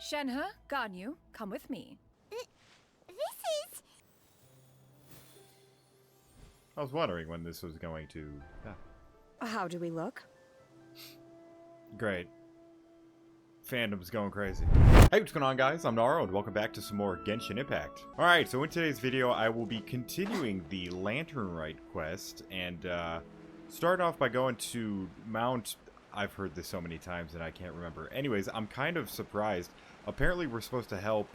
Shenhe, Ganyu, come with me. This is... I was wondering when this was going to... How do we look? Great. Fandom's going crazy. Hey, what's going on, guys? I'm Naro, and welcome back to some more Genshin Impact. Alright, so in today's video, I will be continuing the Lantern Rite quest, and start off by going to Mount... I've heard this so many times and I can't remember. Anyways, I'm kind of surprised. Apparently we're supposed to help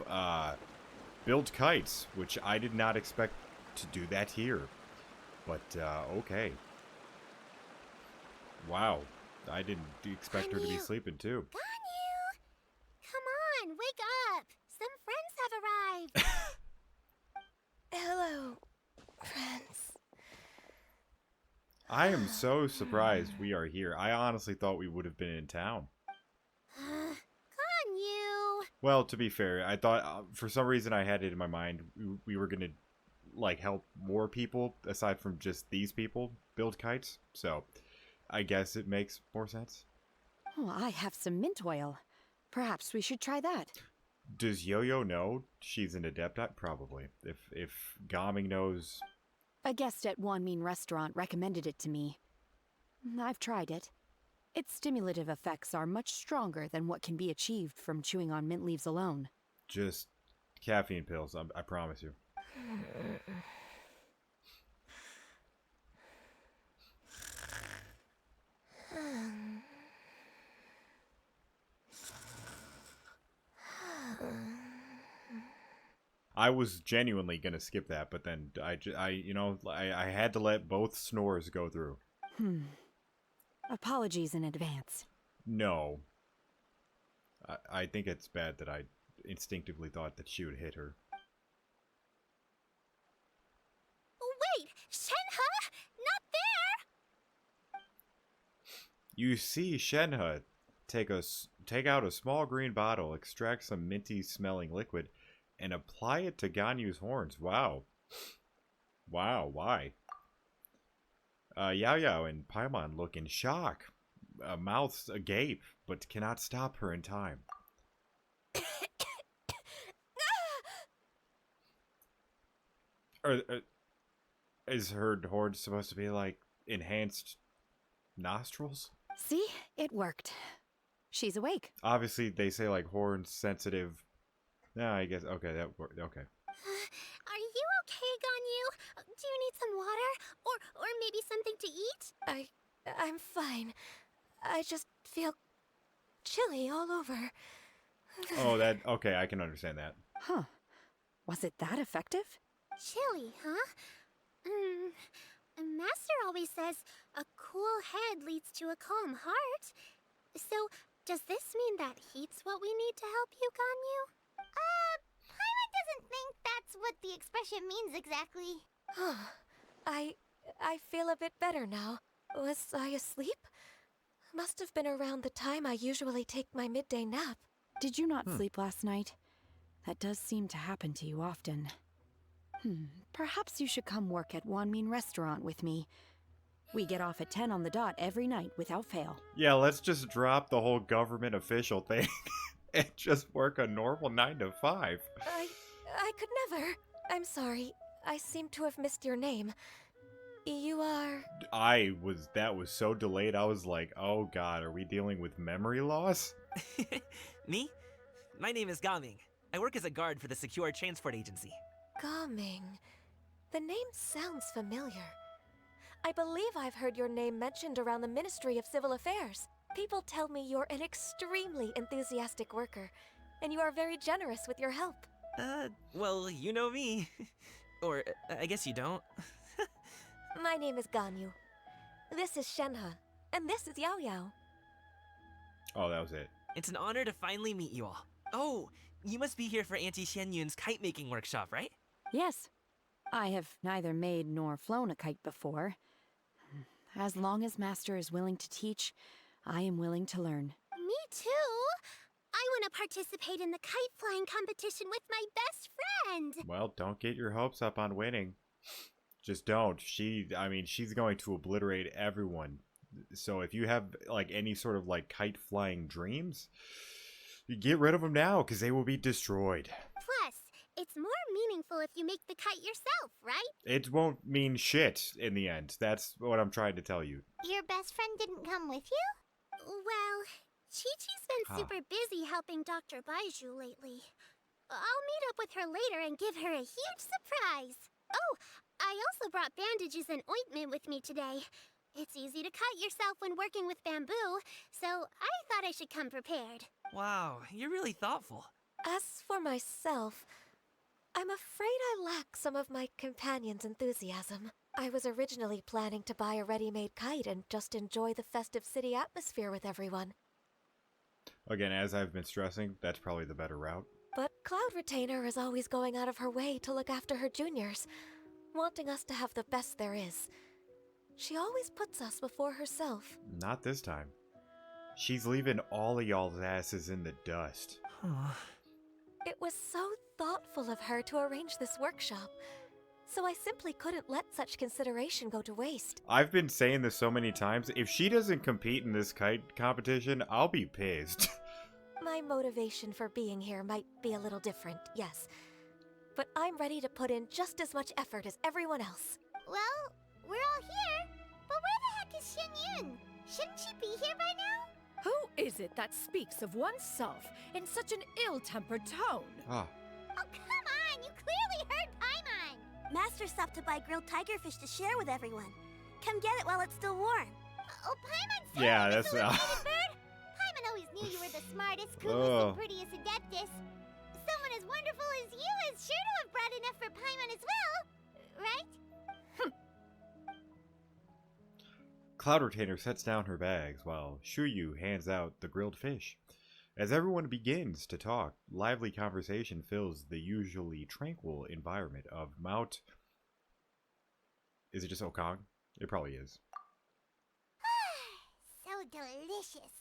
build kites, which I did not expect to do that here. But, okay. Wow. I didn't expect her to be sleeping, too. Ganyu! Come on, wake up! Some friends have arrived! Hello, friends. I am so surprised we are here. I honestly thought we would have been in town. Ganyu! Well, to be fair, I thought, for some reason I had it in my mind, we were going to, like, help more people, aside from just these people, build kites. So, I guess it makes more sense. Oh, I have some mint oil. Perhaps we should try that. Does Yo-Yo know she's an Adeptite? Probably. If Gaming knows... A guest at Wanmin restaurant recommended it to me. I've tried it. Its stimulative effects are much stronger than what can be achieved from chewing on mint leaves alone. Just caffeine pills, I promise you. I was genuinely gonna skip that, but then I had to let both snores go through. Apologies in advance. No. I think it's bad that I instinctively thought that she would hit her. Wait! Shenhe! Not there! You see Shenhe take out a small green bottle, extract some minty smelling liquid, and apply it to Ganyu's horns. Wow. Wow, why? Yao Yao and Paimon look in shock. Mouths agape, but cannot stop her in time. Is her horn supposed to be like enhanced nostrils? See? It worked. She's awake. Obviously, they say like horn sensitive. Yeah, I guess. Okay, that worked. Okay. Are you okay, Ganyu? Do you need some water? Or maybe something to eat? I'm fine. I just feel chilly all over. Oh, that... Okay, I can understand that. Huh. Was it that effective? Chilly, huh? Master always says a cool head leads to a calm heart. So, does this mean that heat's what we need to help you, Ganyu? Paimon doesn't think that's what the expression means exactly. I feel a bit better now. Was I asleep? Must have been around the time I usually take my midday nap. Did you not sleep last night? That does seem to happen to you often. Perhaps you should come work at Wanmin restaurant with me. We get off at 10 on the dot every night without fail. Yeah, let's just drop the whole government official thing and just work a normal 9 to 5. I could never. I'm sorry. I seem to have missed your name. You are... That was so delayed, I was like, oh god, are we dealing with memory loss? Me? My name is Gaming. I work as a guard for the Secure Transport Agency. Gaming. The name sounds familiar. I believe I've heard your name mentioned around the Ministry of Civil Affairs. People tell me you're an extremely enthusiastic worker, and you are very generous with your help. Well, you know me. Or, I guess you don't. My name is Ganyu. This is Shenhe, and this is Yao Yao. Oh, that was it. It's an honor to finally meet you all. Oh, you must be here for Auntie Xianyun's kite-making workshop, right? Yes. I have neither made nor flown a kite before. As long as Master is willing to teach, I am willing to learn. Me too! I want to participate in the kite flying competition with my best friend! Well, don't get your hopes up on winning. Just don't. She's going to obliterate everyone. So if you have, like, any sort of, like, kite flying dreams, Get rid of them now, because they will be destroyed. Plus, it's more meaningful if you make the kite yourself, right? It won't mean shit in the end. That's what I'm trying to tell you. Your best friend didn't come with you? Well, Chi-Chi's been super busy helping Dr. Baiju lately. I'll meet up with her later and give her a huge surprise. Oh, I also brought bandages and ointment with me today. It's easy to cut yourself when working with bamboo, so I thought I should come prepared. Wow, you're really thoughtful. As for myself, I'm afraid I lack some of my companion's enthusiasm. I was originally planning to buy a ready-made kite and just enjoy the festive city atmosphere with everyone. Again, as I've been stressing, that's probably the better route. But Cloud Retainer is always going out of her way to look after her juniors, wanting us to have the best there is. She always puts us before herself. Not this time. She's leaving all of y'all's asses in the dust. It was so thoughtful of her to arrange this workshop, so I simply couldn't let such consideration go to waste. I've been saying this so many times. If she doesn't compete in this kite competition, I'll be pissed. My motivation for being here might be a little different, yes. But I'm ready to put in just as much effort as everyone else. Well, we're all here, but where the heck is Xianyun? Shouldn't she be here by now? Who is it that speaks of oneself in such an ill-tempered tone? Ah. Oh, come on! You clearly heard Paimon! Master stopped to buy grilled tigerfish to share with everyone. Come get it while it's still warm. Oh, Paimon, sorry, Yeah, Mr. that's... Little Bird. Paimon always knew you were the smartest, coolest, and prettiest adeptus. Someone as wonderful as you is sure to have brought enough for Paimon as well, right? Cloud Retainer sets down her bags while Shuyu hands out the grilled fish. As everyone begins to talk, lively conversation fills the usually tranquil environment of Mount... Is it just Okong? It probably is. So delicious.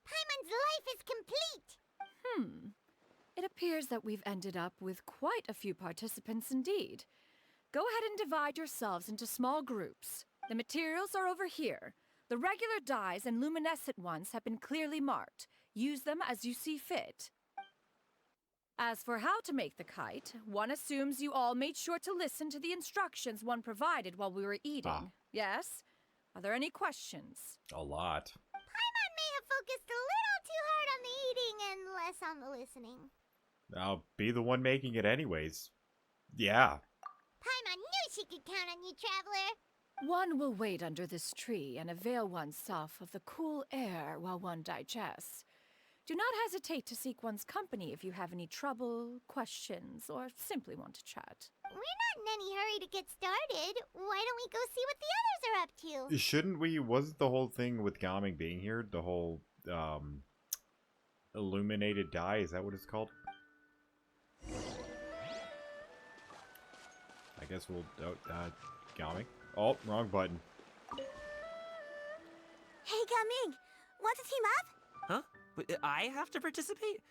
Paimon's life is complete. It appears that we've ended up with quite a few participants indeed. Go ahead and divide yourselves into small groups. The materials are over here. The regular dyes and luminescent ones have been clearly marked. Use them as you see fit. As for how to make the kite, one assumes you all made sure to listen to the instructions one provided while we were eating. Yes? Are there any questions? A lot. Paimon may have focused a little too hard on the eating and less on the listening. I'll be the one making it anyways. Yeah. Paimon knew she could count on you, traveler. One will wait under this tree and avail oneself of the cool air while one digests. Do not hesitate to seek one's company if you have any trouble, questions, or simply want to chat. We're not in any hurry to get started. Why don't we go see what the others are up to? Shouldn't we... Wasn't the whole thing with Gaming being here, the whole, illuminated dye, is that what it's called? I guess we'll... Gaming? Oh, wrong button. Hey, Gaming! Want to team up? Huh? But I have to participate?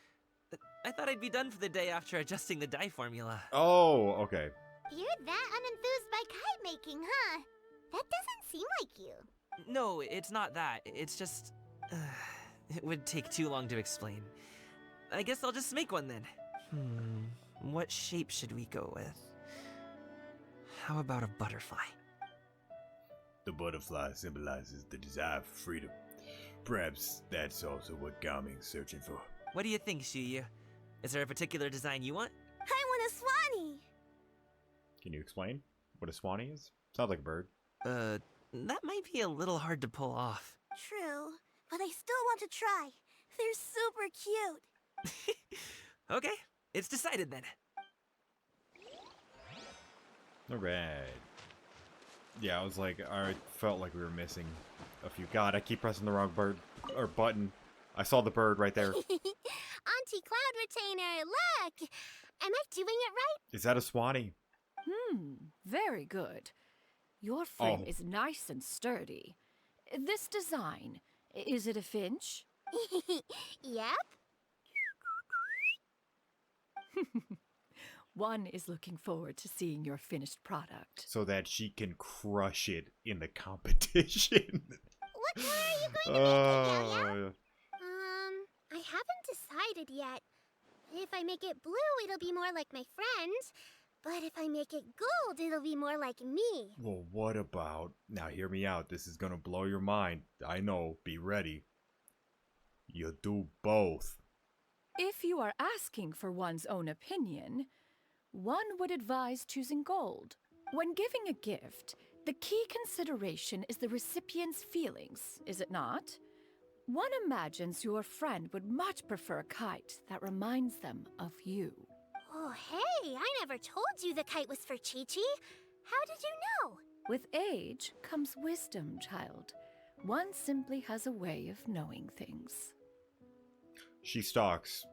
I thought I'd be done for the day after adjusting the dye formula. Oh, okay. You're that unenthused by kite making, huh? That doesn't seem like you. No, it's not that. It's just... it would take too long to explain. I guess I'll just make one then. What shape should we go with? How about a butterfly? The butterfly symbolizes the desire for freedom. Perhaps that's also what Gaming's searching for. What do you think, Shuyu? Is there a particular design you want? I want a swanee! Can you explain what a swanee is? Sounds like a bird. That might be a little hard to pull off. True, but I still want to try. They're super cute. Okay, it's decided then. Alright. Yeah, I was like, I felt like we were missing a few. God, I keep pressing the wrong button. I saw the bird right there. Auntie Cloud Retainer, look! Am I doing it right? Is that a swanee? Very good. Your frame is nice and sturdy. This design, is it a finch? Yep. One is looking forward to seeing your finished product. So that she can crush it in the competition. What color are you going to make it, Yao-Yao? I haven't decided yet. If I make it blue, it'll be more like my friend. But if I make it gold, it'll be more like me. Well, what about... Now, hear me out. This is gonna blow your mind. I know. Be ready. You do both. If you are asking for one's own opinion, one would advise choosing gold. When giving a gift, the key consideration is the recipient's feelings, is it not? One imagines your friend would much prefer a kite that reminds them of you. Oh, hey, I never told you the kite was for Chi-Chi. How did you know? With age comes wisdom, child. One simply has a way of knowing things. She stalks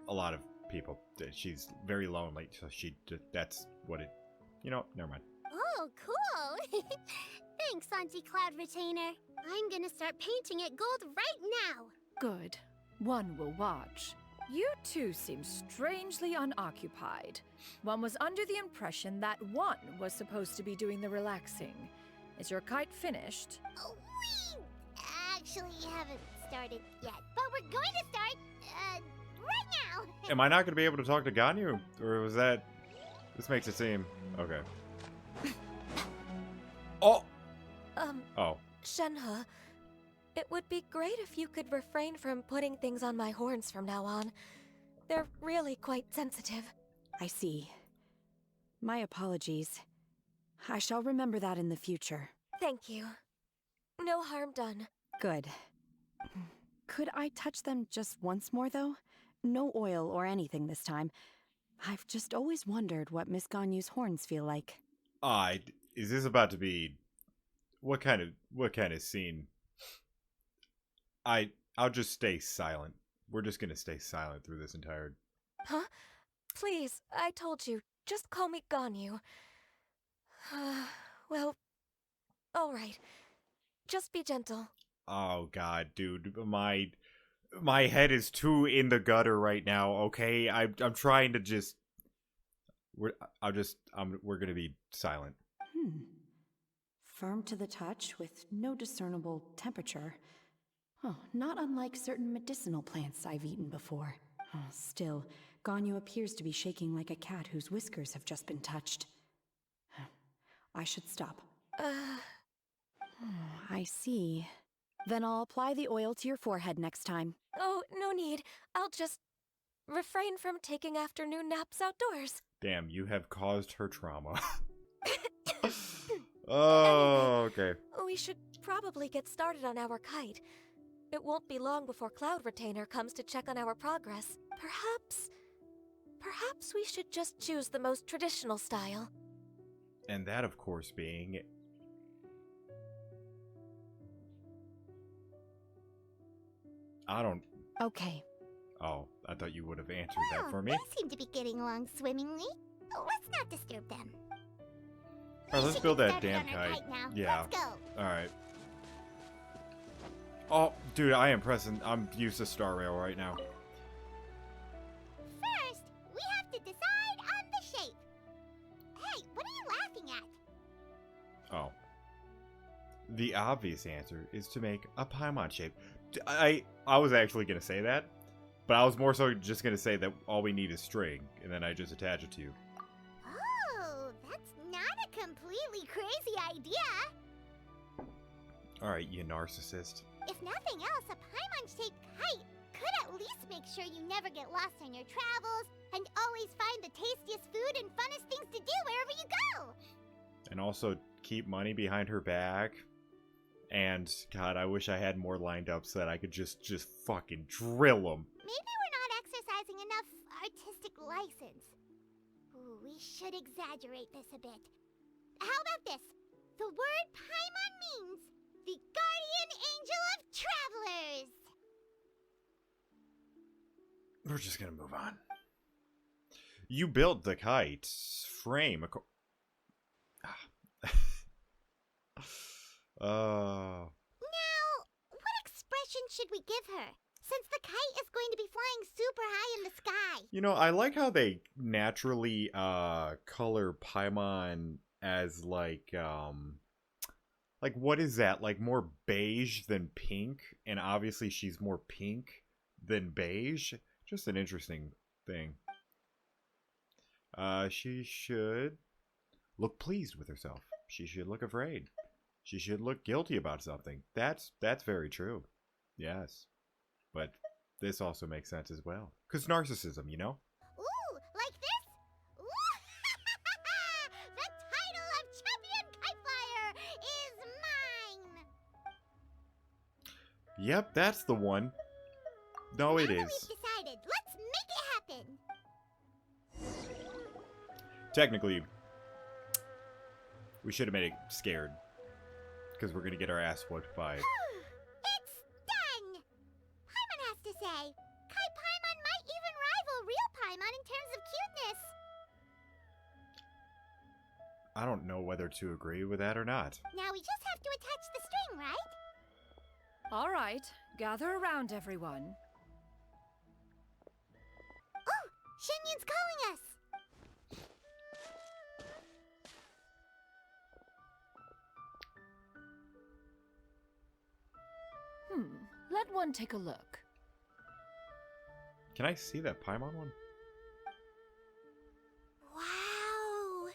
a lot of people. She's very lonely, so that's what it... You know, never mind. Oh, cool. Thanks, Auntie Cloud Retainer. I'm gonna start painting it gold right now. Good. One will watch. You two seem strangely unoccupied. One was under the impression that one was supposed to be doing the relaxing. Is your kite finished? Oh, we actually haven't started yet, but we're going to start, right now. Am I not gonna be able to talk to Ganyu? Or was that... This makes it seem... Okay. Oh! Oh. Shenhe, it would be great if you could refrain from putting things on my horns from now on. They're really quite sensitive. I see. My apologies. I shall remember that in the future. Thank you. No harm done. Good. Could I touch them just once more, though? No oil or anything this time. I've just always wondered what Miss Ganyu's horns feel like. Is this about to be... What kind of scene? I'll just stay silent. We're just gonna stay silent through this entire... Huh? Please, I told you. Just call me Ganyu. Well, alright. Just be gentle. Oh god, dude. My head is too in the gutter right now, okay? I'm trying to just... We're gonna be silent. Firm to the touch with no discernible temperature. Oh, not unlike certain medicinal plants I've eaten before. Oh, still, Ganyu appears to be shaking like a cat whose whiskers have just been touched. I should stop. I see. Then I'll apply the oil to your forehead next time. Oh, no need. I'll just refrain from taking afternoon naps outdoors. Damn, you have caused her trauma. Oh, okay. We should probably get started on our kite. It won't be long before Cloud Retainer comes to check on our progress. Perhaps we should just choose the most traditional style. And that, of course, being... I don't... Okay. Oh, I thought you would have answered that Oh, for me. they seem to be getting along swimmingly. Oh, let's not disturb them. Alright, let's should build get that started damn on our kite. now. Yeah. Let's go. Alright. Oh, dude, I'm used to Star Rail right now. First, we have to decide on the shape. Hey, what are you laughing at? Oh. The obvious answer is to make a Paimon shape. I was actually going to say that, but I was more so just going to say that all we need is string, and then I just attach it to you. Oh, that's not a completely crazy idea. Alright, you narcissist. If nothing else, a Paimon-shaped kite could at least make sure you never get lost on your travels and always find the tastiest food and funnest things to do wherever you go. And also keep money behind her back. And, God, I wish I had more lined up so that I could just fucking drill them. Maybe we're not exercising enough artistic license. Ooh, we should exaggerate this a bit. How about this? The word Paimon means the guardian angel of travelers. We're just gonna move on. You built the kite frame. Now, what expression should we give her? Since the kite is going to be flying super high in the sky. You know, I like how they naturally color Paimon as like what is that? Like more beige than pink, and obviously she's more pink than beige. Just an interesting thing. She should look pleased with herself. She should look afraid. She should look guilty about something. That's very true. Yes. But this also makes sense as well. Because narcissism, you know? Ooh, like this? Ooh! The title of Champion Kite Flyer is mine! Yep, that's the one. No, it Now that is. we've decided, let's make it happen! Technically, we should have made it scared. Because we're going to get our ass whooped by... It's done! Paimon has to say, Kai Paimon might even rival real Paimon in terms of cuteness. I don't know whether to agree with that or not. Now we just have to attach the string, right? All right, gather around, everyone. Oh, Shenyun's calling us! Let one take a look. Can I see that Paimon one? Wow!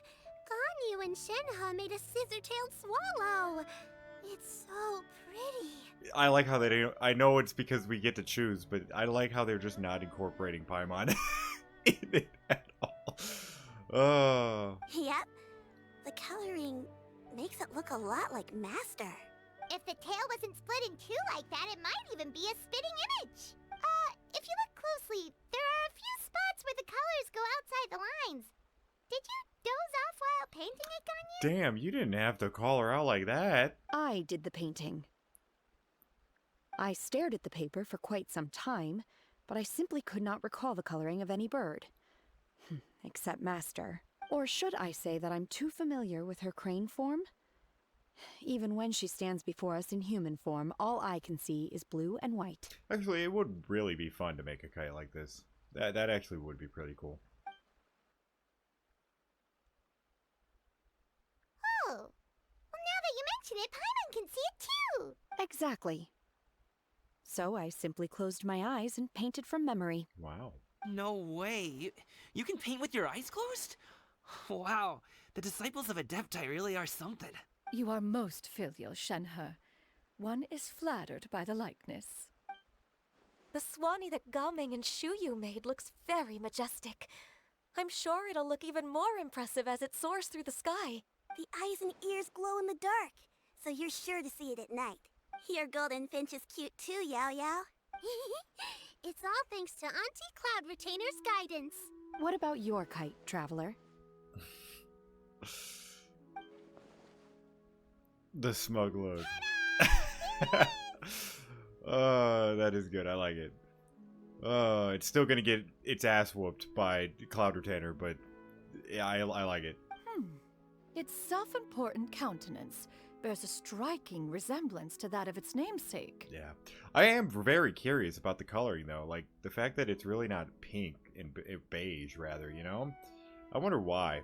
Ganyu and Shenhe made a scissor-tailed swallow! It's so pretty. I like how they don't... I know it's because we get to choose, but I like how they're just not incorporating Paimon in it at all. Oh. Yep. The coloring makes it look a lot like Master. If the tail wasn't split in two like that, it might even be a spitting image. If you look closely, there are a few spots where the colors go outside the lines. Did you doze off while painting it, Ganyu? Damn, you didn't have to call her out like that. I did the painting. I stared at the paper for quite some time, but I simply could not recall the coloring of any bird. Except Master. Or should I say that I'm too familiar with her crane form? Even when she stands before us in human form, all I can see is blue and white. Actually, it would really be fun to make a kite like this. That actually would be pretty cool. Oh, well now that you mention it, Paimon can see it too. Exactly. So I simply closed my eyes and painted from memory. Wow. No way. You can paint with your eyes closed? Wow. The disciples of Adepti really are something. You are most filial, Shenhe. One is flattered by the likeness. The Swanee that Gaming and Shuyu made looks very majestic. I'm sure it'll look even more impressive as it soars through the sky. The eyes and ears glow in the dark, so you're sure to see it at night. Your golden finch is cute too, Yao Yao. It's all thanks to Auntie Cloud Retainer's guidance. What about your kite, Traveler? The smug look. That is good. I like it. It's still gonna get its ass whooped by Cloud Retainer, but yeah, I like it. Its self-important countenance bears a striking resemblance to that of its namesake. Yeah. I am very curious about the coloring, though. Like, the fact that it's really not pink and beige, rather, you know? I wonder why.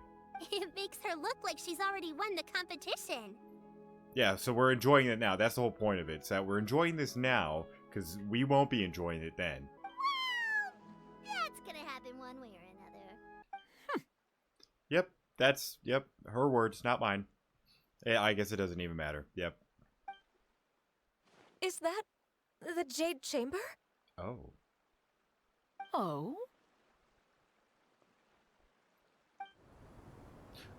It makes her look like she's already won the competition. Yeah, so we're enjoying it now. That's the whole point of it. It's that we're enjoying this now, because we won't be enjoying it then. Well, that's gonna happen one way or another. Yep, yep, her words, not mine. Yeah, I guess it doesn't even matter. Yep. Is that the Jade Chamber? Oh. Oh?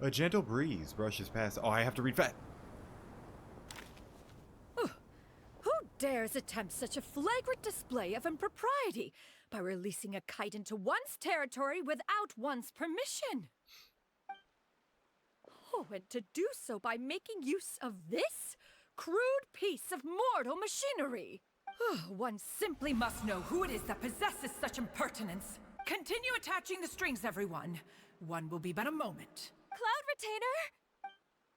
A gentle breeze brushes past. Oh, I have to read fast. Who dares attempt such a flagrant display of impropriety by releasing a kite into one's territory without one's permission? Oh, and to do so by making use of this crude piece of mortal machinery. One simply must know who it is that possesses such impertinence. Continue attaching the strings, everyone. One will be but a moment. Cloud Retainer?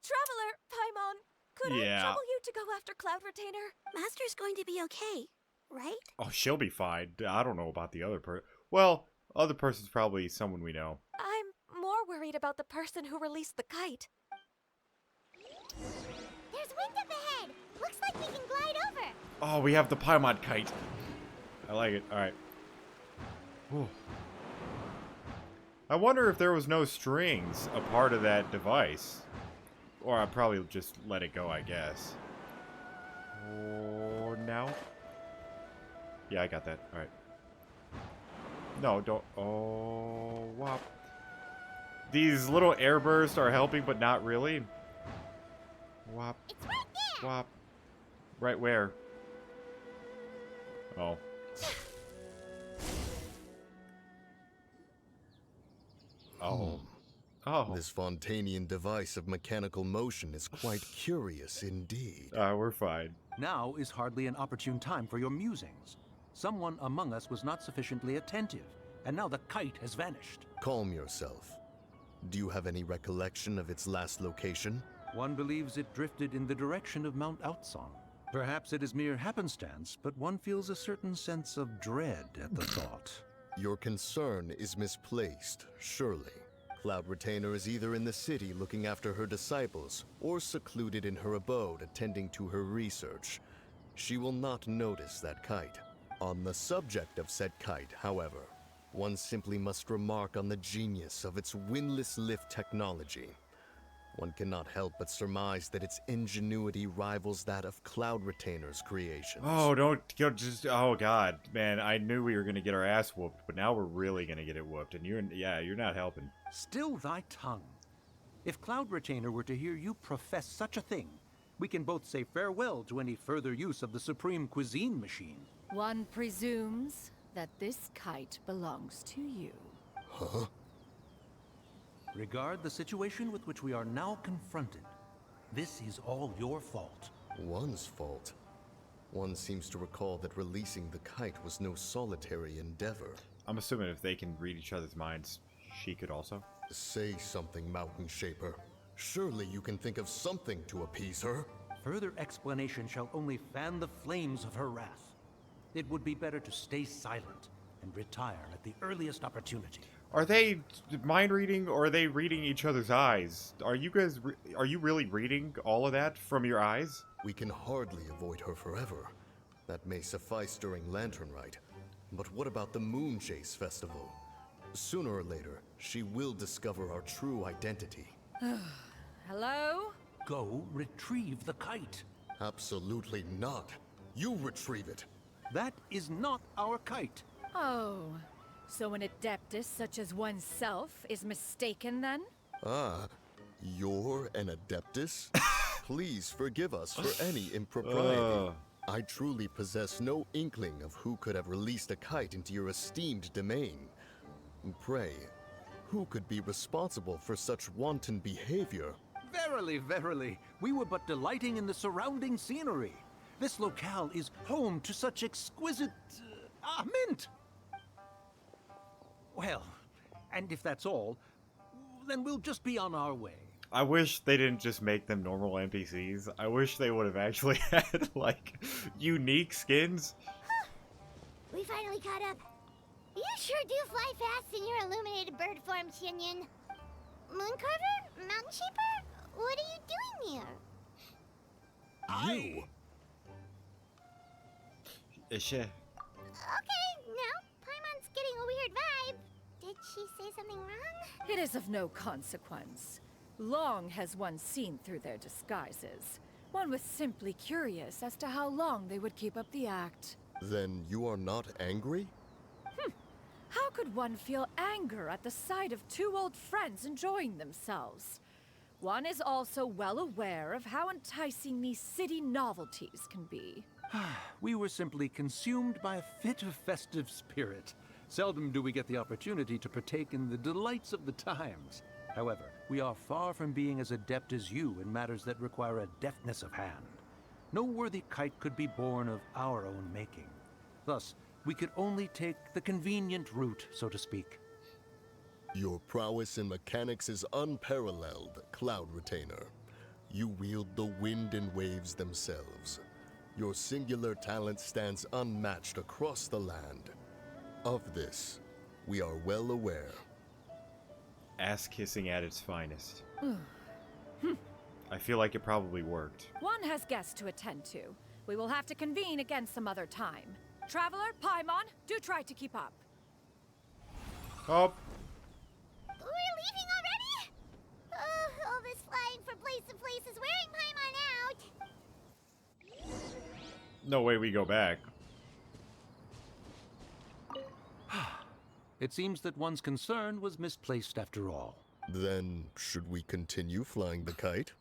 Traveler, Paimon, could I trouble you to go after Cloud Retainer? Master's going to be okay, right? Oh, she'll be fine. I don't know about the other person. Well, other person's probably someone we know. I'm more worried about the person who released the kite. There's wind up ahead. Looks like we can glide over. Oh, we have the Paimon kite. I like it. Alright. I wonder if there was no strings a part of that device. Or I'd probably just let it go, I guess. Or now? Yeah, I got that. Alright. No, don't. Oh, wow. These little air bursts are helping, but not really. Wop. It's right there. Wop. Right where? Oh. Oh. Oh. This Fontanian device of mechanical motion is quite curious indeed. We're fine. Now is hardly an opportune time for your musings. Someone among us was not sufficiently attentive, and now the kite has vanished. Calm yourself. Do you have any recollection of its last location? One believes it drifted in the direction of Mount Outsong. Perhaps it is mere happenstance, but one feels a certain sense of dread at the thought. Your concern is misplaced, surely. Cloud Retainer is either in the city looking after her disciples, or secluded in her abode attending to her research. She will not notice that kite. On the subject of said kite, however, one simply must remark on the genius of its windlass lift technology. One cannot help but surmise that its ingenuity rivals that of Cloud Retainer's creations. Oh, don't go just. Oh God, man! I knew we were gonna get our ass whooped, but now we're really gonna get it whooped, and you're not helping. Still thy tongue. If Cloud Retainer were to hear you profess such a thing, we can both say farewell to any further use of the Supreme Cuisine Machine. One presumes that this kite belongs to you. Huh? Regard the situation with which we are now confronted. This is all your fault. One's fault. One seems to recall that releasing the kite was no solitary endeavor. I'm assuming if they can read each other's minds, she could also. Say something, Mountain Shaper. Surely you can think of something to appease her. Further explanation shall only fan the flames of her wrath. It would be better to stay silent and retire at the earliest opportunity. Are they mind reading, or are they reading each other's eyes? Are you guys? Are you really reading all of that from your eyes? We can hardly avoid her forever. That may suffice during Lantern Rite. But what about the Moon Chase Festival? Sooner or later, she will discover our true identity. Hello? Go retrieve the kite. Absolutely not. You retrieve it. That is not our kite. Oh, so an adeptus such as oneself is mistaken then? Ah, you're an Adeptus? Please forgive us for any impropriety. I truly possess no inkling of who could have released a kite into your esteemed domain. Pray, who could be responsible for such wanton behavior? Verily, verily, we were but delighting in the surrounding scenery. This locale is home to such exquisite... mint! Well, and if that's all, then we'll just be on our way. I wish they didn't just make them normal NPCs. I wish they would have actually had, like, unique skins. Huh. We finally caught up. You sure do fly fast in your illuminated bird form, Xinyan. Mooncarver? Mountain Shaper? What are you doing here? You? Sure. Okay, now Paimon's getting a weird vibe. Did she say something wrong? It is of no consequence. Long has one seen through their disguises. One was simply curious as to how long they would keep up the act. Then you are not angry? How could one feel anger at the sight of two old friends enjoying themselves? One is also well aware of how enticing these city novelties can be. We were simply consumed by a fit of festive spirit. Seldom do we get the opportunity to partake in the delights of the times. However, we are far from being as adept as you in matters that require a deftness of hand. No worthy kite could be born of our own making. Thus, we could only take the convenient route, so to speak. Your prowess in mechanics is unparalleled, Cloud Retainer. You wield the wind and waves themselves. Your singular talent stands unmatched across the land. Of this, we are well aware. Ass kissing at its finest. I feel like it probably worked. One has guests to attend to. We will have to convene again some other time. Traveler, Paimon, do try to keep up. Oh, We're leaving already? All this flying from place to place is wearing Paimon out. no way we go back. It seems that one's concern was misplaced after all. Then, should we continue flying the kite?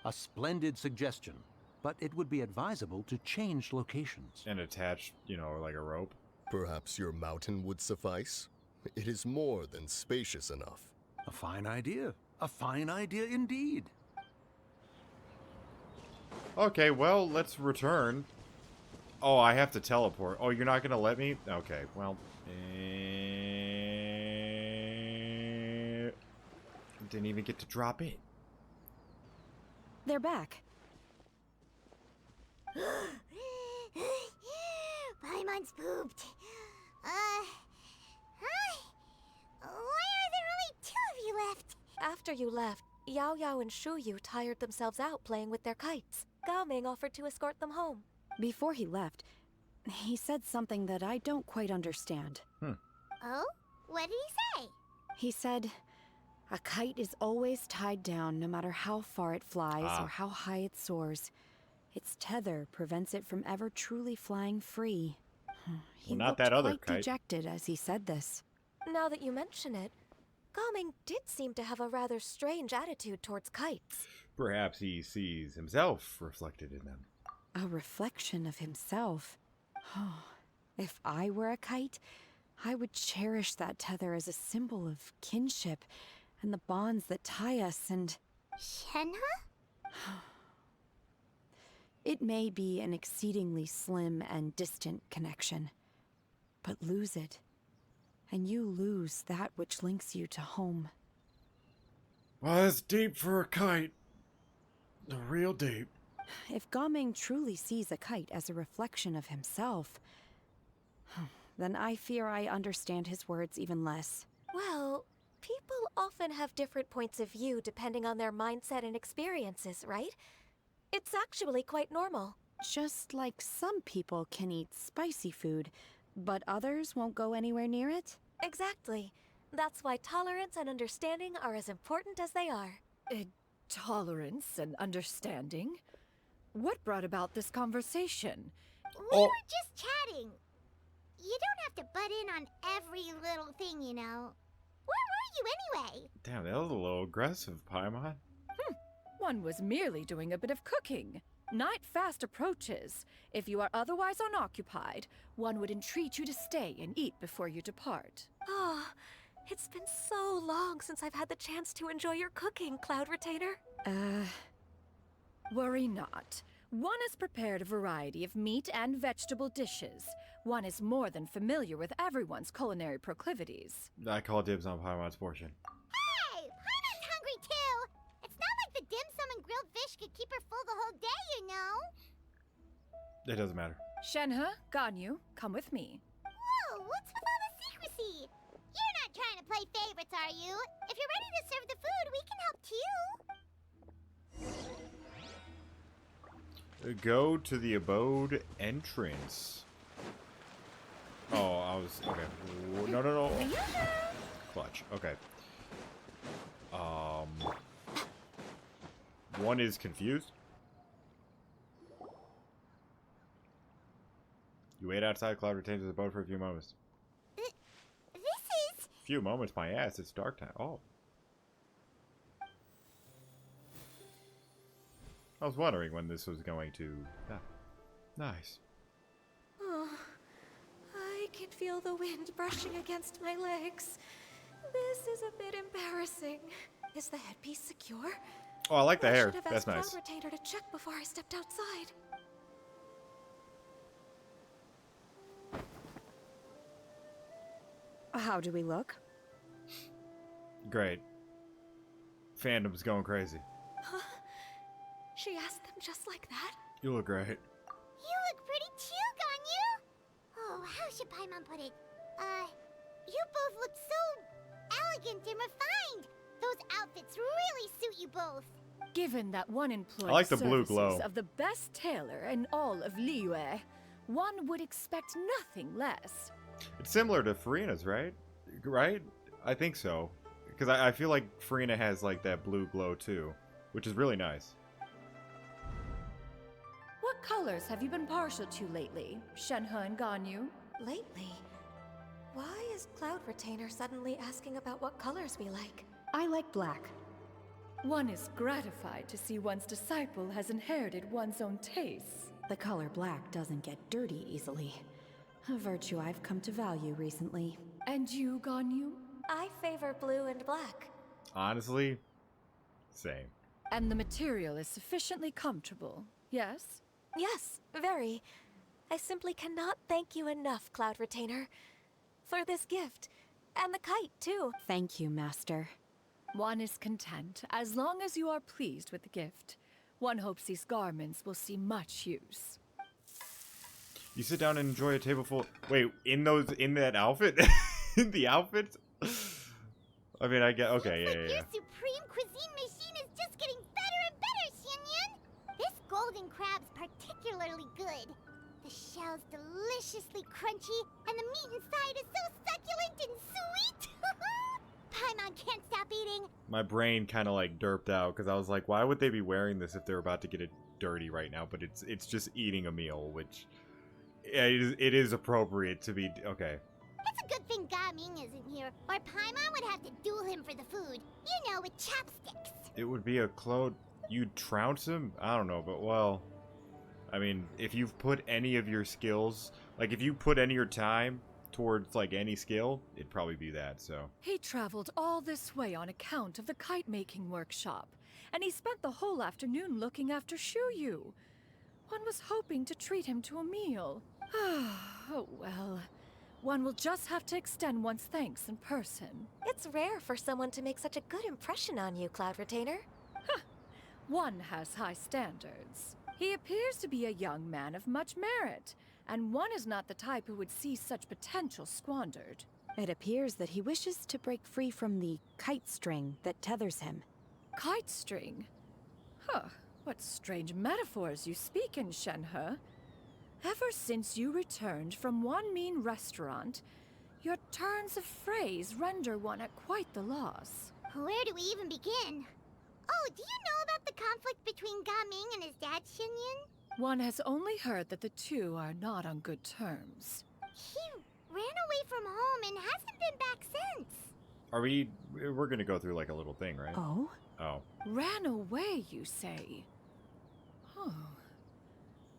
A splendid suggestion, but it would be advisable to change locations. And attach, you know, like a rope. Perhaps your mountain would suffice? It is more than spacious enough. A fine idea. A fine idea indeed. Okay, well, let's return. Oh, I have to teleport. Oh, you're not gonna let me? Okay, well. Didn't even get to drop it. They're back. Paimon's pooped. Hi. Why are there only 2 of you left? After you left, Yao Yao and Shu Yu tired themselves out playing with their kites. Gao Ming offered to escort them home. Before he left, he said something that I don't quite understand. Oh? What did he say? He said, a kite is always tied down no matter how far it flies or how high it soars. Its tether prevents it from ever truly flying free. He Well, not looked that other quite kite. dejected as he said this. Now that you mention it, Gao Ming did seem to have a rather strange attitude towards kites. Perhaps he sees himself reflected in them. A reflection of himself. If I were a kite, I would cherish that tether as a symbol of kinship and the bonds that tie us, and Shenhe? it may be an exceedingly slim and distant connection, but lose it, and you lose that which links you to home. Well, that's deep for a kite. Real deep. If Gaming truly sees a kite as a reflection of himself, then I fear I understand his words even less. Well, people often have different points of view depending on their mindset and experiences, right? It's actually quite normal. Just like some people can eat spicy food, but others won't go anywhere near it? Exactly. That's why tolerance and understanding are as important as they are. Tolerance and understanding? What brought about this conversation? We were just chatting. You don't have to butt in on every little thing, you know. Where were you anyway? Damn, that was a little aggressive, Paimon. One was merely doing a bit of cooking. Night fast approaches. If you are otherwise unoccupied, one would entreat you to stay and eat before you depart. Oh, it's been so long since I've had the chance to enjoy your cooking, Cloud Retainer. Worry not. One has prepared a variety of meat and vegetable dishes. One is more than familiar with everyone's culinary proclivities. I call dibs on Paimon's portion. Hey, Paimon's hungry too. It's not like the dim sum and grilled fish could keep her full the whole day, you know. It doesn't matter. Shenhe, Ganyu, come with me. Whoa, what's with all the secrecy? You're not trying to play favorites, are you? If you're ready to serve the food, we can help too. Go to the abode entrance. Oh, I was... Okay. No. Clutch. Okay. One is confused. You wait outside. Cloud retains his abode for a few moments. This is... Few moments, my ass. It's dark time. Oh. I was wondering when this was going to... Ah, nice. Oh, I can feel the wind brushing against my legs. This is a bit embarrassing. Is the headpiece secure? Oh, I like the I hair. should have That's asked nice. Cloud Retainer to check before I stepped outside. How do we look? Great. Fandom's going crazy. Huh? She asked them just like that? You look great. You look pretty too, Ganyu. Oh, how should Paimon put it? You both look so elegant and refined. Those outfits really suit you both. Given that one employs I like the blue glow. services of the best tailor in all of Liyue, One would expect nothing less. It's similar to Farina's, right? Right? I think so. Because I feel like Farina has like that blue glow too, which is really nice. What colors have you been partial to lately, Shenhe and Ganyu? Lately, why is Cloud Retainer suddenly asking about what colors we like? I like black. One is gratified to see one's disciple has inherited one's own tastes. The color black doesn't get dirty easily. A virtue I've come to value recently. And you, Ganyu? I favor blue and black. Honestly, same. And the material is sufficiently comfortable, yes? Yes, very. I simply cannot thank you enough, Cloud Retainer, for this gift. And the kite, too. Thank you, Master. One is content, as long as you are pleased with the gift. One hopes these garments will see much use. You sit down and enjoy a table full. Wait, in that outfit? In the outfits? I mean, I get. Okay, Seems yeah, like yeah. your supreme cuisine machine is just getting better and better, Xianyun. This golden crab's particularly good. The shell's deliciously crunchy, and the meat inside is so succulent and sweet. Paimon can't stop eating. My brain kind of like derped out because I was like, why would they be wearing this if they're about to get it dirty right now? But it's just eating a meal, which it is appropriate to be. Okay. It's a good thing Gaming isn't here, or Paimon would have to duel him for the food. You know, with chopsticks. It would be a clone. You'd trounce him? I don't know, but well. I mean, if you've put any of your skills, like if you put any of your time towards like any skill, it'd probably be that, so. He traveled all this way on account of the kite-making workshop, and he spent the whole afternoon looking after Shuyu. One was hoping to treat him to a meal. Oh well. One will just have to extend one's thanks in person. It's rare for someone to make such a good impression on you, Cloud Retainer. One has high standards. He appears to be a young man of much merit, and one is not the type who would see such potential squandered. It appears that he wishes to break free from the kite string that tethers him. Kite string? Huh, what strange metaphors you speak in, Shenhe. Ever since you returned from One Mean Restaurant, your turns of phrase render one at quite the loss. Where do we even begin? Oh, do you know about the conflict between Gaming and his dad, Xianyun? One has only heard that the two are not on good terms. He ran away from home and hasn't been back since. We're gonna go through like a little thing, right? Oh? Oh. Ran away, you say? Huh.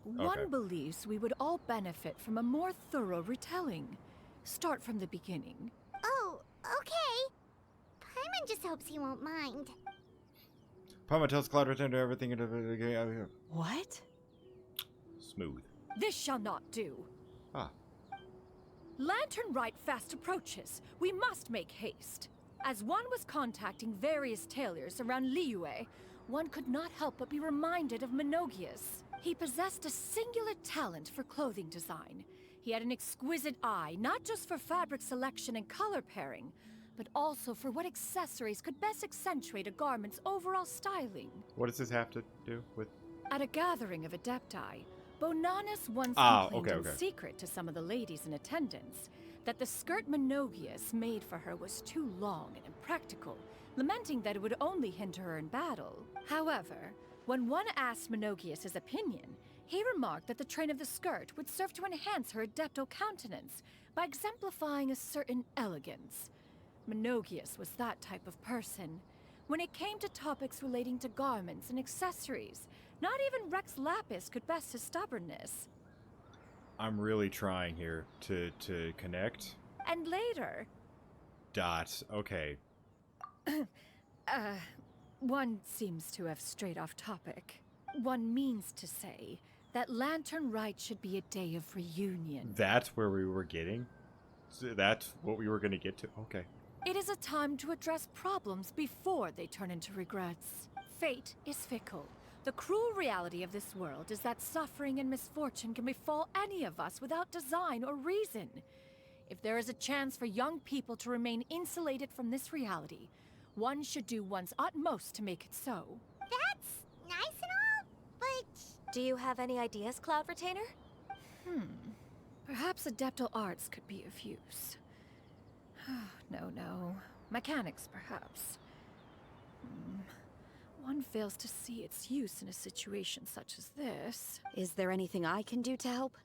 One Okay. believes we would all benefit from a more thorough retelling. Start from the beginning. Oh, okay. Paimon just hopes he won't mind. Paimon tells Cloud Retainer everything into the What? smooth. This shall not do. Ah. Lantern Rite fast approaches. We must make haste. As one was contacting various tailors around Liyue, one could not help but be reminded of Menogias. He possessed a singular talent for clothing design. He had an exquisite eye, not just for fabric selection and color pairing, but also for what accessories could best accentuate a garment's overall styling. What does this have to do with? At a gathering of Adepti, Bonanis once complained in secret to some of the ladies in attendance that the skirt Menogias made for her was too long and impractical, lamenting that it would only hinder her in battle. However, when one asked Menogias his opinion, he remarked that the train of the skirt would serve to enhance her adepto countenance by exemplifying a certain elegance. Menogias was that type of person. When it came to topics relating to garments and accessories, not even Rex Lapis could best his stubbornness. I'm really trying here to connect. And later, Dot. Okay. one seems to have strayed off topic. One means to say that Lantern Rite should be a day of reunion. That's where we were getting? So that's what we were going to get to? Okay. It is a time to address problems before they turn into regrets. Fate is fickle. The cruel reality of this world is that suffering and misfortune can befall any of us without design or reason. If there is a chance for young people to remain insulated from this reality, one should do one's utmost to make it so. That's nice and all, but... Do you have any ideas, Cloud Retainer? Perhaps adeptal arts could be of use. No. Mechanics, perhaps. One fails to see its use in a situation such as this. Is there anything I can do to help?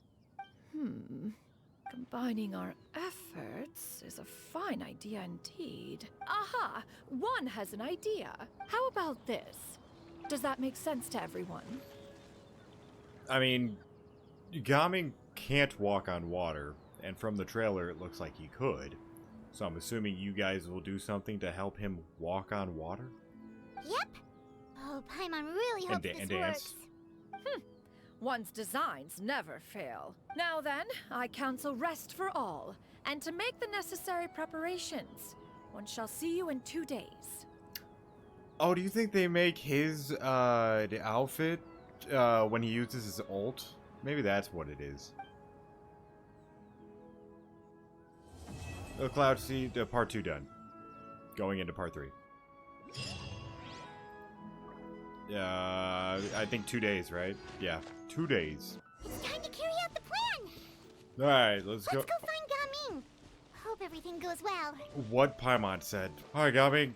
Combining our efforts is a fine idea indeed. Aha! One has an idea. How about this? Does that make sense to everyone? I mean, Gaming can't walk on water, and from the trailer it looks like he could. So I'm assuming you guys will do something to help him walk on water? Yep. Oh, Paimon really hopes this works. One's designs never fail. Now then, I counsel rest for all, and to make the necessary preparations. One shall see you in 2 days. Oh, do you think they make his the outfit when he uses his ult? Maybe that's what it is. Cloud Seed, part 2 done. Going into part 3. I think 2 days, right? Yeah, 2 days. It's time to carry out the plan. Alright, let's go. Let's go find Gaming. Hope everything goes well. What Paimon said. Alright, Gaming.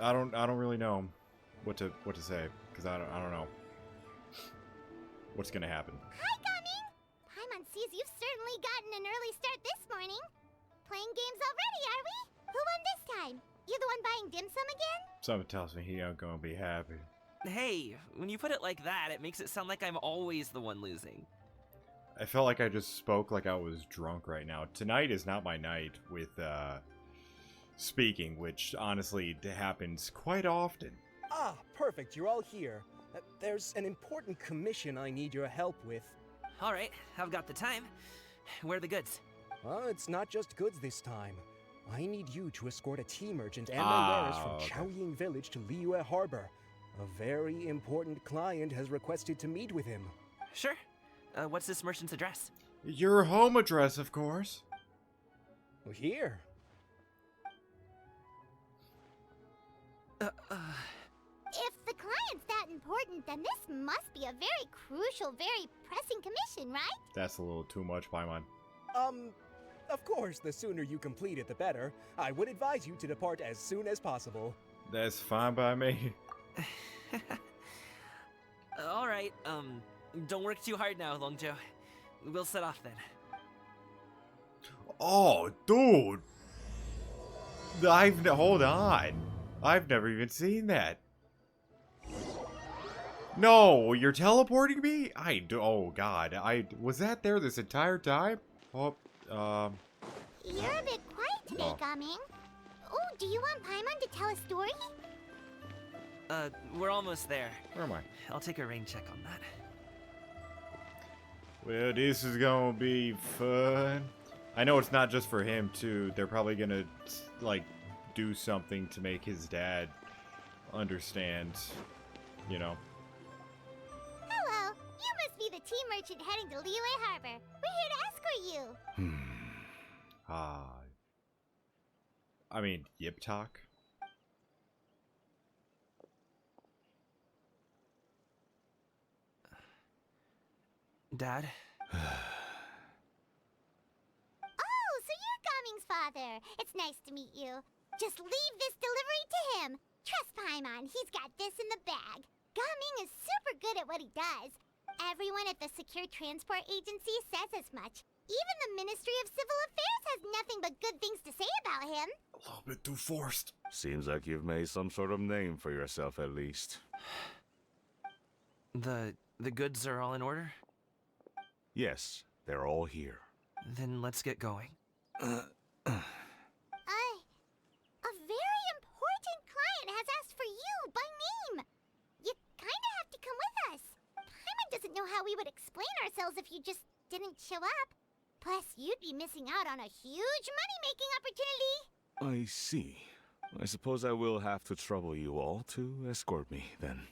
I don't really know what to say, because I don't know what's gonna happen. Hi, Gaming. Paimon sees you've certainly gotten an early start this morning. Playing games already, are we? Who won this time? You the one buying dim sum again? Something tells me he ain't gonna be happy. Hey, when you put it like that, it makes it sound like I'm always the one losing. I felt like I just spoke like I was drunk right now. Tonight is not my night with speaking, which honestly happens quite often. Ah, perfect, you're all here. There's an important commission I need your help with. Alright, I've got the time. Where are the goods? Well, it's not just goods this time. I need you to escort a tea merchant and their wares from okay. Chaoying Village to Liyue Harbor. A very important client has requested to meet with him. Sure. What's this merchant's address? Your home address, of course. Here. If the client's that important, then this must be a very crucial, very pressing commission, right? That's a little too much, Paimon. Of course, the sooner you complete it, the better. I would advise you to depart as soon as possible. That's fine by me. Alright, don't work too hard now, Longjo. We'll set off then. Oh, dude. Hold on. I've never even seen that. No, you're teleporting me? Oh god, was that there this entire time? Oh, You're a bit quiet today, Gaming. Oh, do you want Paimon to tell a story? We're almost there. Where am I? I'll take a rain check on that. Well, this is gonna be fun. I know it's not just for him, too. They're probably gonna, like, do something to make his dad understand, you know. Hello, you must be the tea merchant heading to Liyue Harbor. We're here to escort you. I mean, Yip Talk. Dad? Oh, so you're Gaming's father. It's nice to meet you. Just leave this delivery to him. Trust Paimon, he's got this in the bag. Gaming is super good at what he does. Everyone at the Secure Transport Agency says as much. Even the Ministry of Civil Affairs has nothing but good things to say about him. A little bit too forced. Seems like you've made some sort of name for yourself, at least. The goods are all in order? Yes, they're all here. Then let's get going. A very important client has asked for you by name. You kinda have to come with us. Paimon doesn't know how we would explain ourselves if you just didn't show up. Plus, you'd be missing out on a huge money-making opportunity. I see. I suppose I will have to trouble you all to escort me, then.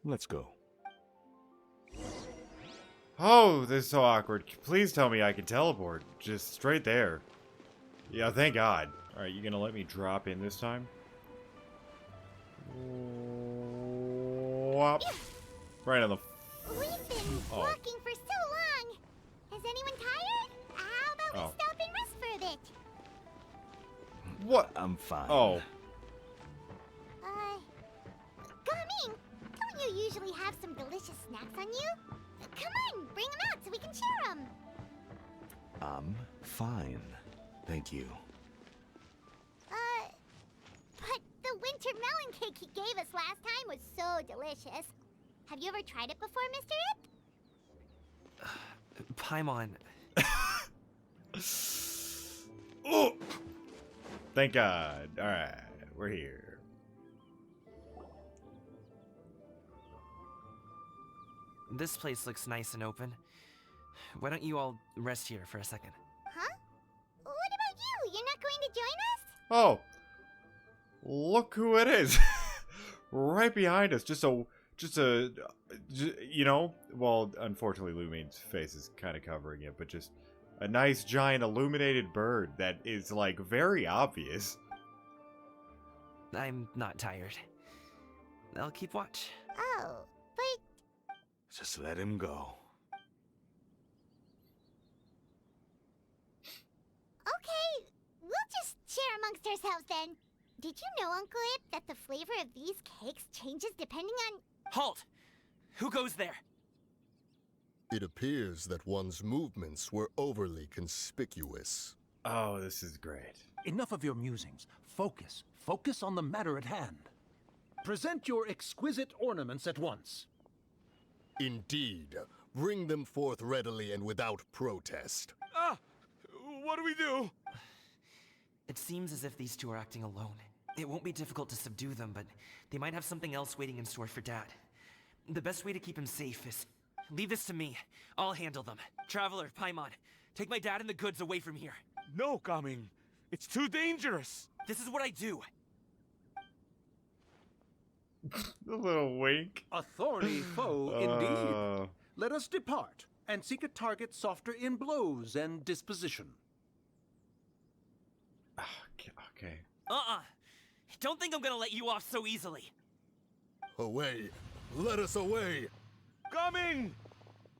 Let's go. Oh, this is so awkward. Please tell me I can teleport. Just straight there. Yeah, thank God. Alright, you gonna let me drop in this time? Whop. Right on the... We've been walking for so long. What? I'm fine. Oh. Gummy, don't you usually have some delicious snacks on you? Come on, bring them out so we can share them. I'm fine. Thank you. But the winter melon cake he gave us last time was so delicious. Have you ever tried it before, Mr. Ip? Paimon, Oh! Thank God. Alright, we're here. this place looks nice and open. Why don't you all rest here for a second? Huh? What about you? You're not going to join us? Oh. Look who it is. Right behind us. You know, well, unfortunately Lumine's face is kind of covering it, but just a nice giant illuminated bird that is like very obvious. I'm not tired. I'll keep watch. Oh, but Just let him go. okay. We'll just share amongst ourselves then. Did you know, Uncle Ip, that the flavor of these cakes changes depending on... Halt! Who goes there? It appears that one's movements were overly conspicuous. Oh, this is great. Enough of your musings. Focus. Focus on the matter at hand. Present your exquisite ornaments at once. Indeed. Bring them forth readily and without protest. Ah! What do we do? It seems as if these two are acting alone. It won't be difficult to subdue them, but they might have something else waiting in store for Dad. The best way to keep him safe is... leave this to me. I'll handle them. Traveler, Paimon, take my dad and the goods away from here. No, Coming. It's too dangerous. This is what I do. A little wink. A thorny foe indeed. Let us depart and seek a target softer in blows and disposition. Okay. Don't think I'm gonna let you off so easily. Away! Let us away! Coming!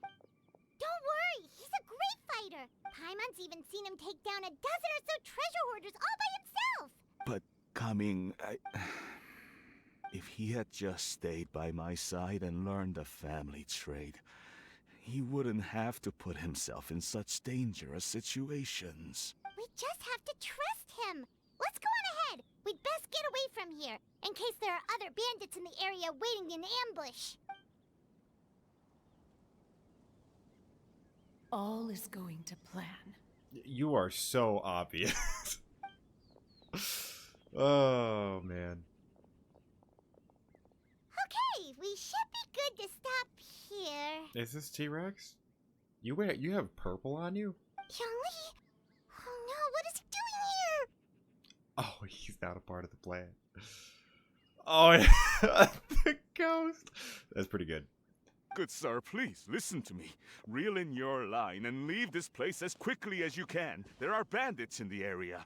Don't worry, he's a great fighter. Paimon's even seen him take down a dozen or so treasure hoarders all by himself. But Coming, if he had just stayed by my side and learned the family trade, he wouldn't have to put himself in such dangerous situations. We just have to trust him. Let's go on ahead. We'd best get away from here, in case there are other bandits in the area waiting in ambush. All is going to plan. You are so obvious. Oh, man. Okay, we should be good to stop here. Is this T-Rex? You have purple on you? Youngly? Oh no, what is he doing here? Oh, he's not a part of the plan. Oh, yeah. The ghost. That's pretty good. Good sir, please listen to me. Reel in your line and leave this place as quickly as you can. There are bandits in the area.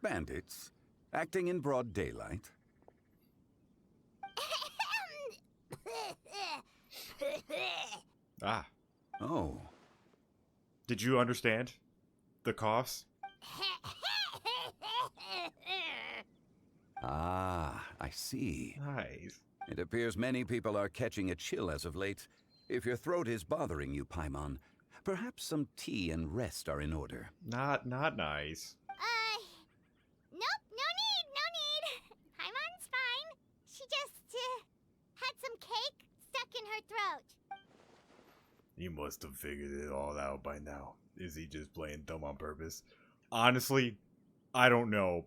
Bandits? Acting in broad daylight? Ah. Oh. Did you understand the coughs? Ah, I see. Nice. It appears many people are catching a chill as of late. If your throat is bothering you, Paimon, perhaps some tea and rest are in order. Not nice. Nope, no need. Paimon's fine. She just, had some cake stuck in her throat. You must have figured it all out by now. Is he just playing dumb on purpose? Honestly, I don't know.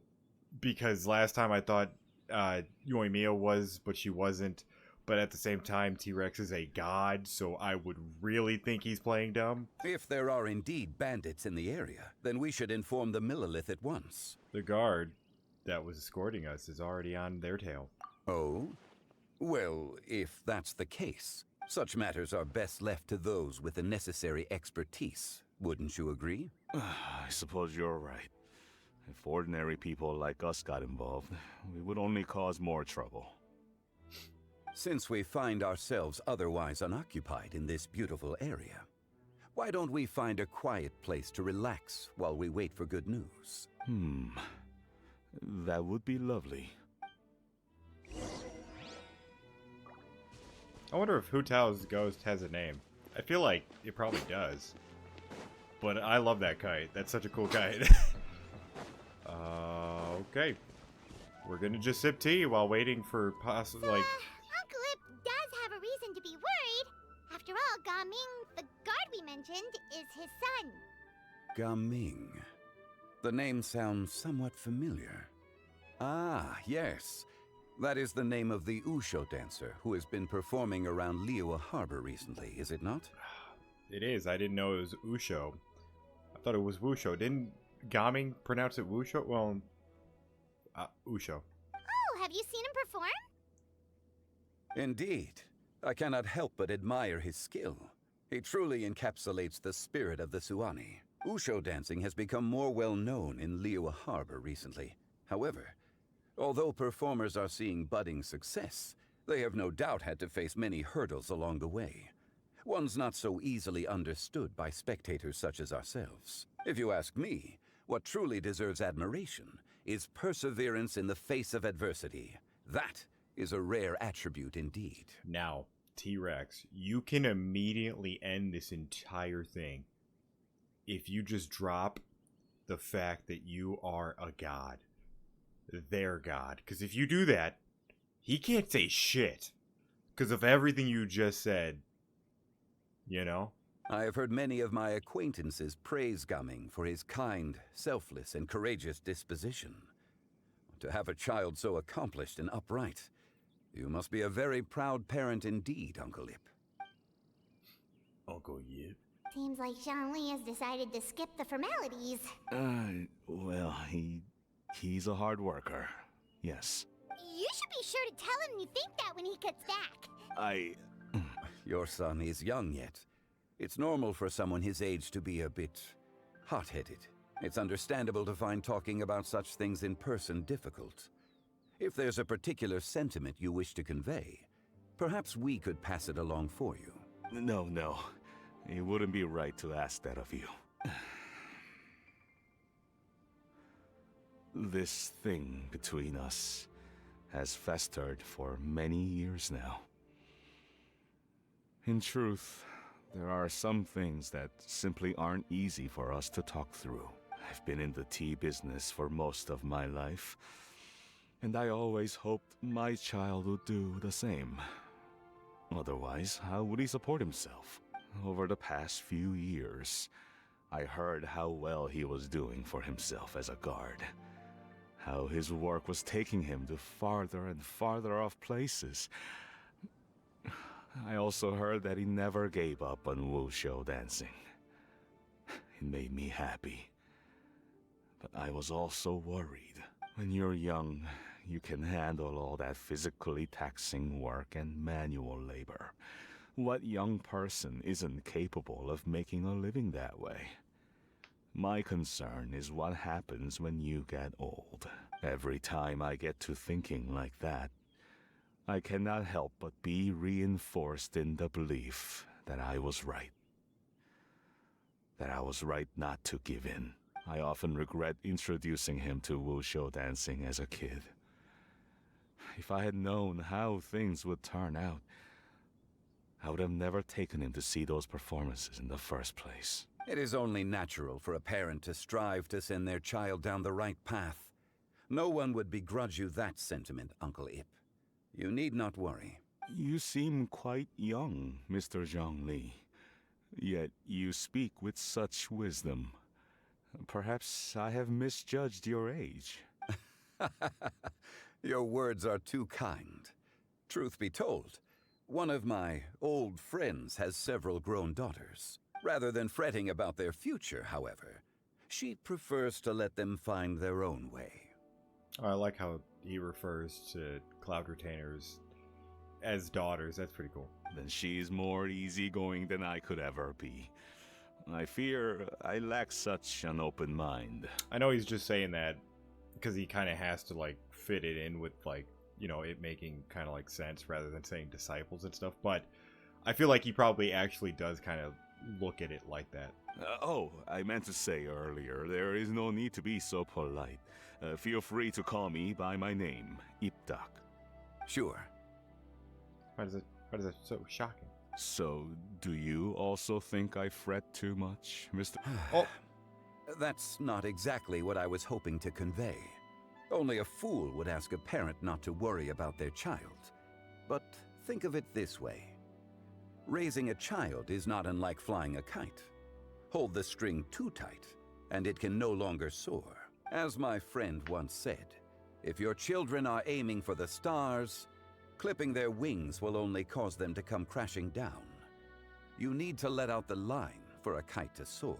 Because last time I thought Yoimiya was, but she wasn't. But at the same time, T-Rex is a god, so I would really think he's playing dumb. If there are indeed bandits in the area, then we should inform the Millilith at once. The guard that was escorting us is already on their tail. Oh? Well, if that's the case, such matters are best left to those with the necessary expertise. Wouldn't you agree? I suppose you're right. If ordinary people like us got involved, we would only cause more trouble. Since we find ourselves otherwise unoccupied in this beautiful area, why don't we find a quiet place to relax while we wait for good news? That would be lovely. I wonder if Hu Tao's ghost has a name. I feel like it probably does. But I love that kite. That's such a cool kite. Okay. We're gonna just sip tea while waiting for possible, like... Uncle Ip does have a reason to be worried. After all, Gaming, the guard we mentioned, is his son. Gaming. The name sounds somewhat familiar. Ah, yes. That is the name of the Wushu dancer who has been performing around Liyue Harbor recently, is it not? It is. I didn't know it was Wushu. I thought it was Wushu. Didn't Gaming pronounce it Wushu? Well, Wushu. Oh, have you seen him perform? Indeed. I cannot help but admire his skill. He truly encapsulates the spirit of the Suani. Wushu dancing has become more well known in Liyue Harbor recently. However, although performers are seeing budding success, they have no doubt had to face many hurdles along the way. One's not so easily understood by spectators such as ourselves. If you ask me, what truly deserves admiration is perseverance in the face of adversity. That is a rare attribute indeed. Now, T-Rex, you can immediately end this entire thing if you just drop the fact that you are a god. Their god. Because if you do that, he can't say shit. Because of everything you just said. You know? I have heard many of my acquaintances praise Gaming for his kind, selfless, and courageous disposition. To have a child so accomplished and upright, you must be a very proud parent indeed, Uncle Ip. Uncle Yip? Seems like Zhongli has decided to skip the formalities. Well, he's a hard worker. Yes. You should be sure to tell him you think that when he gets back. Your son is young yet. It's normal for someone his age to be a bit hot-headed. It's understandable to find talking about such things in person difficult. If there's a particular sentiment you wish to convey, perhaps we could pass it along for you. No. It wouldn't be right to ask that of you. This thing between us has festered for many years now. In truth, there are some things that simply aren't easy for us to talk through. I've been in the tea business for most of my life, and I always hoped my child would do the same. Otherwise, how would he support himself? Over the past few years, I heard how well he was doing for himself as a guard. How his work was taking him to farther and farther off places. I also heard that he never gave up on Wushu dancing. It made me happy. But I was also worried. When you're young, you can handle all that physically taxing work and manual labor. What young person isn't capable of making a living that way? My concern is what happens when you get old. Every time I get to thinking like that, I cannot help but be reinforced in the belief that I was right. That I was right not to give in. I often regret introducing him to Wushu dancing as a kid. If I had known how things would turn out, I would have never taken him to see those performances in the first place. It is only natural for a parent to strive to send their child down the right path. No one would begrudge you that sentiment, Uncle Ip. You need not worry. You seem quite young, Mr. Zhongli. Yet you speak with such wisdom. Perhaps I have misjudged your age. Your words are too kind. Truth be told, one of my old friends has several grown daughters. Rather than fretting about their future, however, she prefers to let them find their own way. I like how he refers to Cloud Retainers as daughters. That's pretty cool. Then she's more easygoing than I could ever be. I fear I lack such an open mind. I know he's just saying that because he kind of has to, like, fit it in with, like, you know, it making kind of like sense rather than saying disciples and stuff. But I feel like he probably actually does kind of look at it like that. Oh, I meant to say earlier, there is no need to be so polite. Feel free to call me by my name, Iptak. Sure. Why is it so shocking? So, do you also think I fret too much, Mr. Oh, That's not exactly what I was hoping to convey. Only a fool would ask a parent not to worry about their child. But think of it this way. Raising a child is not unlike flying a kite. Hold the string too tight, and it can no longer soar. As my friend once said, if your children are aiming for the stars, clipping their wings will only cause them to come crashing down. You need to let out the line for a kite to soar.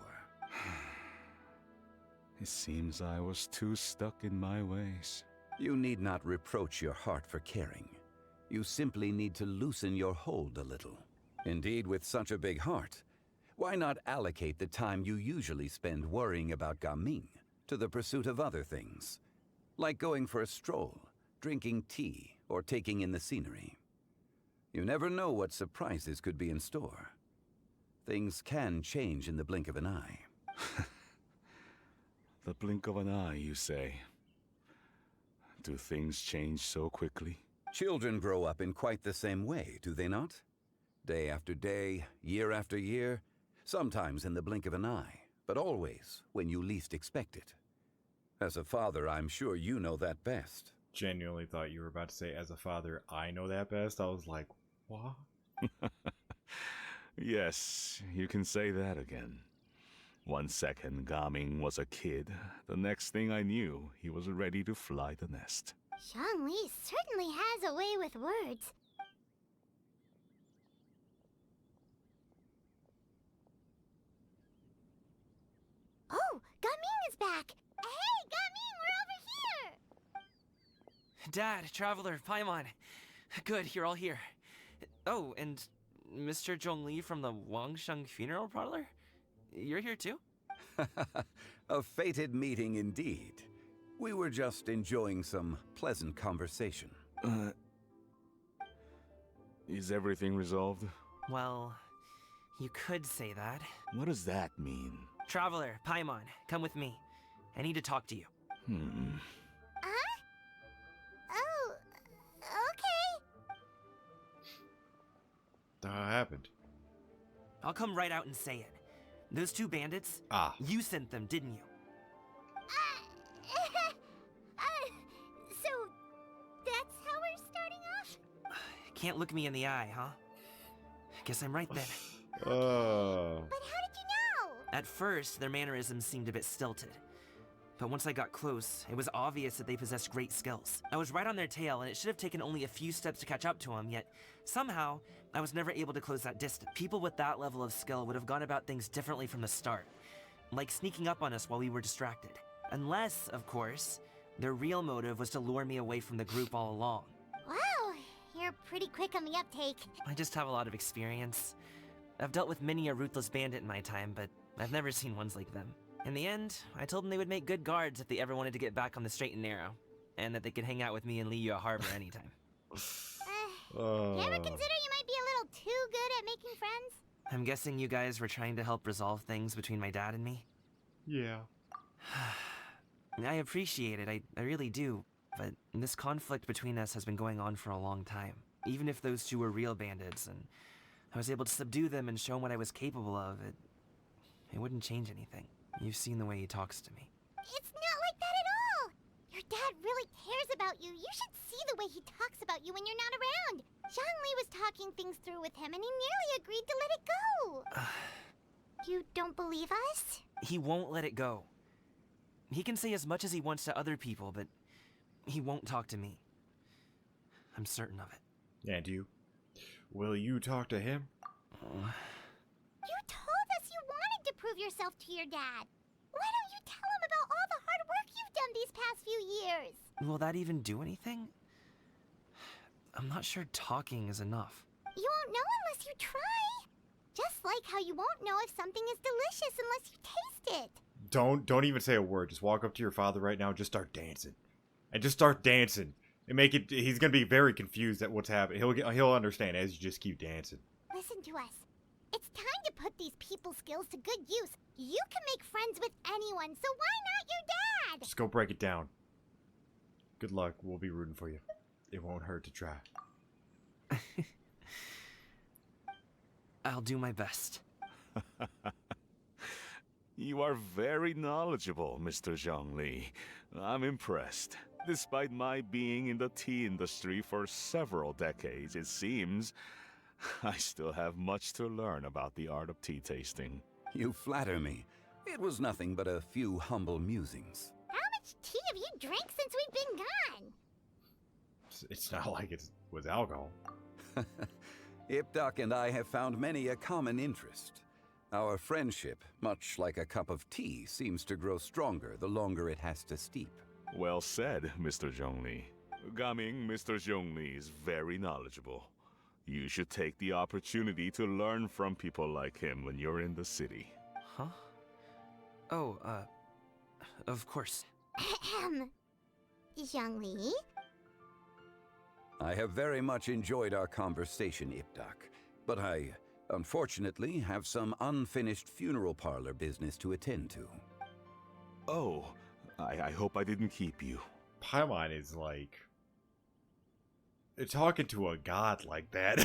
It seems I was too stuck in my ways. You need not reproach your heart for caring. You simply need to loosen your hold a little. Indeed, with such a big heart, why not allocate the time you usually spend worrying about Gaming to the pursuit of other things, like going for a stroll, drinking tea, or taking in the scenery? You never know what surprises could be in store. Things can change in the blink of an eye. The blink of an eye, you say? Do things change so quickly? Children grow up in quite the same way, do they not? Day after day, year after year, sometimes in the blink of an eye, but always when you least expect it. As a father, I'm sure you know that best. genuinely thought you were about to say, as a father, I know that best. I was like, what? Yes, you can say that again. 1 second, Gaming was a kid. The next thing I knew, he was ready to fly the nest. Zhongli certainly has a way with words. Oh, Gaming is back! Hey, Gaming, we're over here! Dad, Traveler, Paimon. Good, you're all here. Oh, and Mr. Zhongli from the Wangsheng Funeral Parlor? You're here too? A fated meeting indeed. We were just enjoying some pleasant conversation. Is everything resolved? Well, you could say that. What does that mean? Traveler, Paimon, come with me. I need to talk to you. Huh? Oh, okay. What happened? I'll come right out and say it. Those two bandits, you sent them, didn't you? So, that's how we're starting off? Can't look me in the eye, huh? Guess I'm right then. But how did you know? At first, their mannerisms seemed a bit stilted. But once I got close, it was obvious that they possessed great skills. I was right on their tail, and it should have taken only a few steps to catch up to them, yet somehow, I was never able to close that distance. People with that level of skill would have gone about things differently from the start, like sneaking up on us while we were distracted. Unless, of course, their real motive was to lure me away from the group all along. Wow, you're pretty quick on the uptake. I just have a lot of experience. I've dealt with many a ruthless bandit in my time, but I've never seen ones like them. In the end, I told them they would make good guards if they ever wanted to get back on the straight and narrow, and that they could hang out with me in Liyue Harbor anytime. You ever consider you might be a little too good at making friends? I'm guessing you guys were trying to help resolve things between my dad and me? Yeah. I appreciate it, I really do, but this conflict between us has been going on for a long time. Even if those two were real bandits, and I was able to subdue them and show them what I was capable of, it wouldn't change anything. You've seen the way he talks to me. It's not like that at all! Your dad really cares about you. You should see the way he talks about you when you're not around. Zhongli was talking things through with him, and he nearly agreed to let it go. You don't believe us? He won't let it go. He can say as much as he wants to other people, but he won't talk to me. I'm certain of it. And you? Will you talk to him? You told us you wanted to prove yourself to your dad. Why don't you tell him about all the hard work you've done these past few years? Will that even do anything? I'm not sure talking is enough. You won't know unless you try. Just like how you won't know if something is delicious unless you taste it. Don't even say a word. Just walk up to your father right now and just start dancing. And just start dancing. He's gonna be very confused at what's happening. He'll understand as you just keep dancing. Listen to us. It's time to put these people skills to good use. You can make friends with anyone, so why not your dad? Just go break it down. Good luck. We'll be rooting for you. It won't hurt to try. I'll do my best. You are very knowledgeable, Mr. Zhongli. I'm impressed. Despite my being in the tea industry for several decades, it seems I still have much to learn about the art of tea tasting. You flatter me. It was nothing but a few humble musings. How much tea have you drank since we've been gone? It's not like it was alcohol. Ipdak and I have found many a common interest. Our friendship, much like a cup of tea, seems to grow stronger the longer it has to steep. Well said, Mr. Zhongli. Gaming, Mr. Zhongli is very knowledgeable. You should take the opportunity to learn from people like him when you're in the city. Huh? Oh, of course. Ahem. Zhongli? I have very much enjoyed our conversation, Ipdak, but I, unfortunately, have some unfinished funeral parlor business to attend to. Oh, I hope I didn't keep you. Paimon is like... They're talking to a god like that.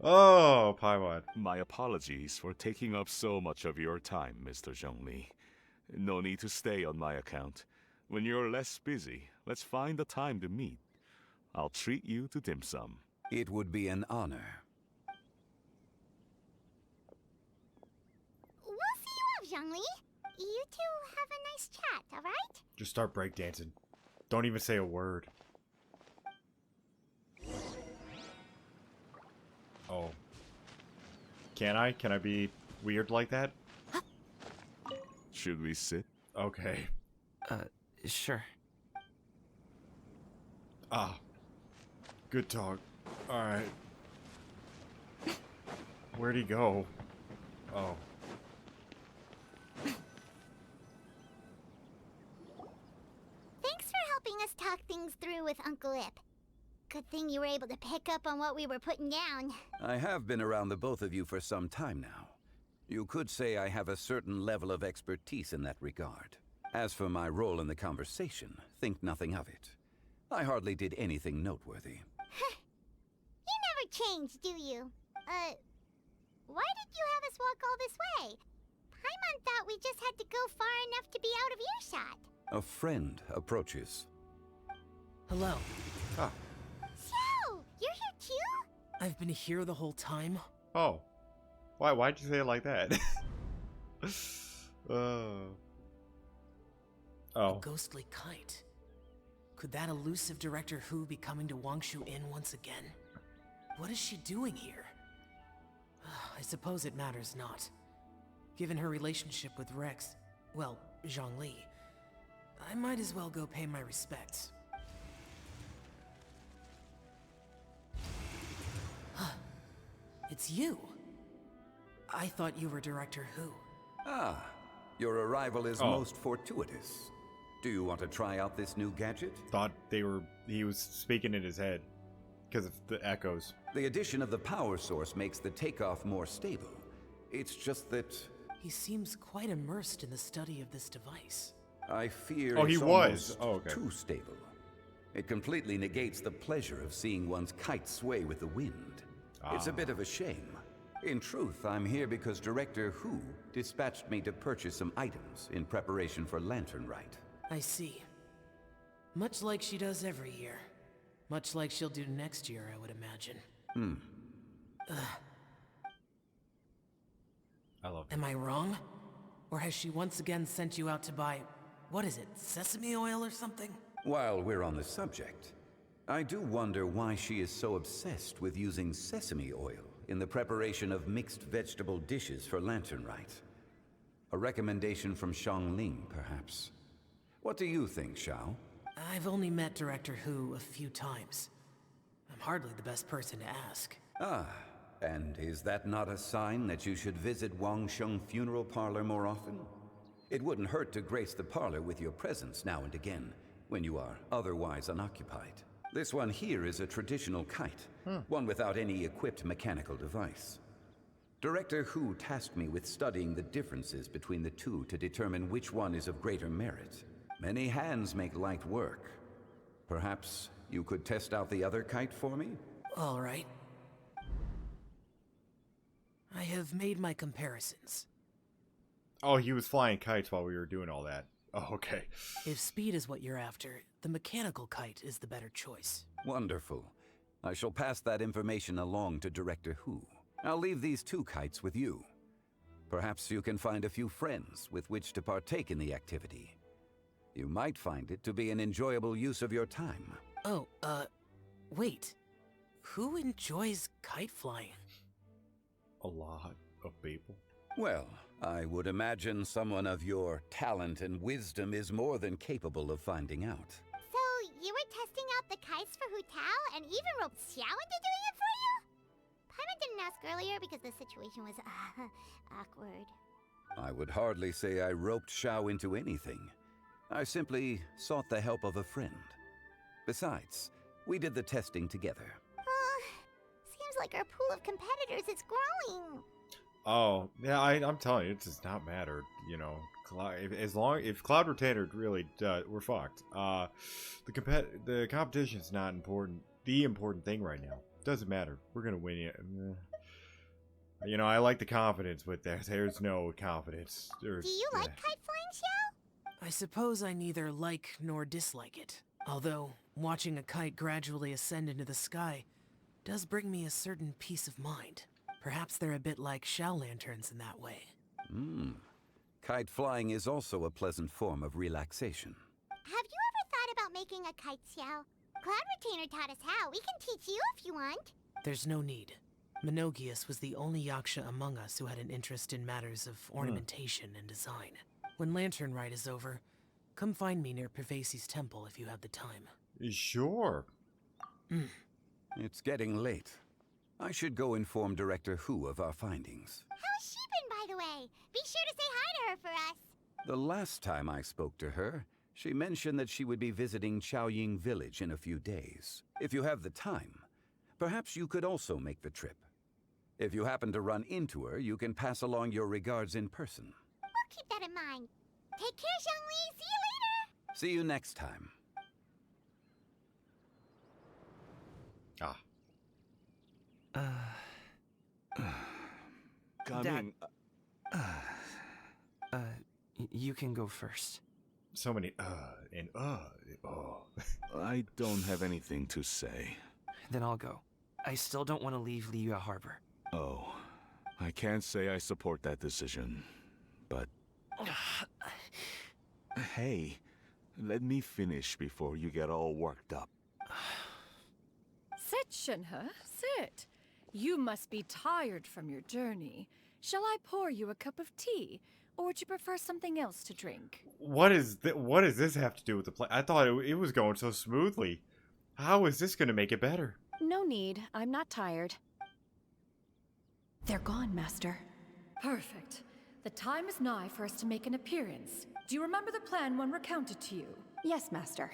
Oh, Paimon. My apologies for taking up so much of your time, Mr. Zhongli. No need to stay on my account. When you're less busy, let's find a time to meet. I'll treat you to dim sum. It would be an honor. We'll see you off, Zhongli. You two have a nice chat, alright? Just start breakdancing. Don't even say a word. Oh. Can I? Can I be weird like that? Should we sit? Okay. Sure. Ah. Good talk. Alright. Where'd he go? Oh. Thanks for helping us talk things through with Uncle Ip. Good thing you were able to pick up on what we were putting down. I have been around the both of you for some time now. You could say I have a certain level of expertise in that regard. As for my role in the conversation, think nothing of it. I hardly did anything noteworthy. You never change, do you? Why did you have us walk all this way? Paimon thought we just had to go far enough to be out of earshot. A friend approaches. Hello. Ah. So, you're here too? I've been here the whole time. Oh. Why'd you say it like that? Oh. A ghostly kite. Could that elusive Director Hu be coming to Wangshu Inn once again? What is she doing here? I suppose it matters not. Given her relationship with Rex, well, Zhongli, I might as well go pay my respects. It's you. I thought you were Director Hu. Ah, your arrival is most fortuitous. Do you want to try out this new gadget? Thought he was speaking in his head because of the echoes. The addition of the power source makes the takeoff more stable. It's just that... He seems quite immersed in the study of this device. I fear he it's was. almost too stable. It completely negates the pleasure of seeing one's kite sway with the wind. It's a bit of a shame. In truth, I'm here because Director Hu dispatched me to purchase some items in preparation for Lantern Rite. I see. Much like she does every year. Much like she'll do next year, I would imagine. I love it. Am I wrong? Or has she once again sent you out to buy, what is it, sesame oil or something? While we're on the subject, I do wonder why she is so obsessed with using sesame oil in the preparation of mixed vegetable dishes for Lantern Rite. A recommendation from Xiangling, perhaps. What do you think, Xiao? I've only met Director Hu a few times. I'm hardly the best person to ask. Ah, and is that not a sign that you should visit Wangsheng Funeral Parlor more often? It wouldn't hurt to grace the parlor with your presence now and again, when you are otherwise unoccupied. This one here is a traditional kite, one without any equipped mechanical device. Director Hu tasked me with studying the differences between the two to determine which one is of greater merit. Many hands make light work. Perhaps you could test out the other kite for me? All right. I have made my comparisons. Oh, he was flying kites while we were doing all that. Oh, okay. If speed is what you're after, the mechanical kite is the better choice. Wonderful. I shall pass that information along to Director Hu. I'll leave these two kites with you. Perhaps you can find a few friends with which to partake in the activity. You might find it to be an enjoyable use of your time. Oh, wait. Who enjoys kite flying? A lot of people. Well, I would imagine someone of your talent and wisdom is more than capable of finding out. So, you were testing out the kites for Hu Tao and even roped Xiao into doing it for you? Paimon didn't ask earlier because the situation was, awkward. I would hardly say I roped Xiao into anything. I simply sought the help of a friend. Besides, we did the testing together. Seems like our pool of competitors is growing. Oh, yeah, I'm telling you, it does not matter, you know. If Cloud Retainer really does, we're fucked. The competition is not important. The important thing right now. Doesn't matter. We're gonna win it. You know, I like the confidence, but there's no confidence. Do you like kite flying, Xiao? I suppose I neither like nor dislike it. Although, watching a kite gradually ascend into the sky does bring me a certain peace of mind. Perhaps they're a bit like Xiao lanterns in that way. Kite flying is also a pleasant form of relaxation. Have you ever thought about making a kite, Xiao? Cloud Retainer taught us how. We can teach you if you want. There's no need. Menogius was the only Yaksha among us who had an interest in matters of ornamentation and design. When Lantern Rite is over, come find me near Pervasi's temple if you have the time. Sure. It's getting late. I should go inform Director Hu of our findings. How's she been, by the way? Be sure to say hi to her for us. The last time I spoke to her, she mentioned that she would be visiting Chaoying Village in a few days. If you have the time, perhaps you could also make the trip. If you happen to run into her, you can pass along your regards in person. We'll keep that in mind. Take care, Zhongli. See you later. See you next time. Coming. You can go first. So many and oh. I don't have anything to say. Then I'll go. I still don't want to leave Liyue Harbor. Oh, I can't say I support that decision, but... Hey, let me finish before you get all worked up. Sit, Shinhe, sit. You must be tired from your journey. Shall I pour you a cup of tea, or would you prefer something else to drink? What does this have to do with the play? I thought it was going so smoothly. How is this going to make it better? No need. I'm not tired. They're gone, Master. Perfect. The time is nigh for us to make an appearance. Do you remember the plan when recounted to you? Yes, Master.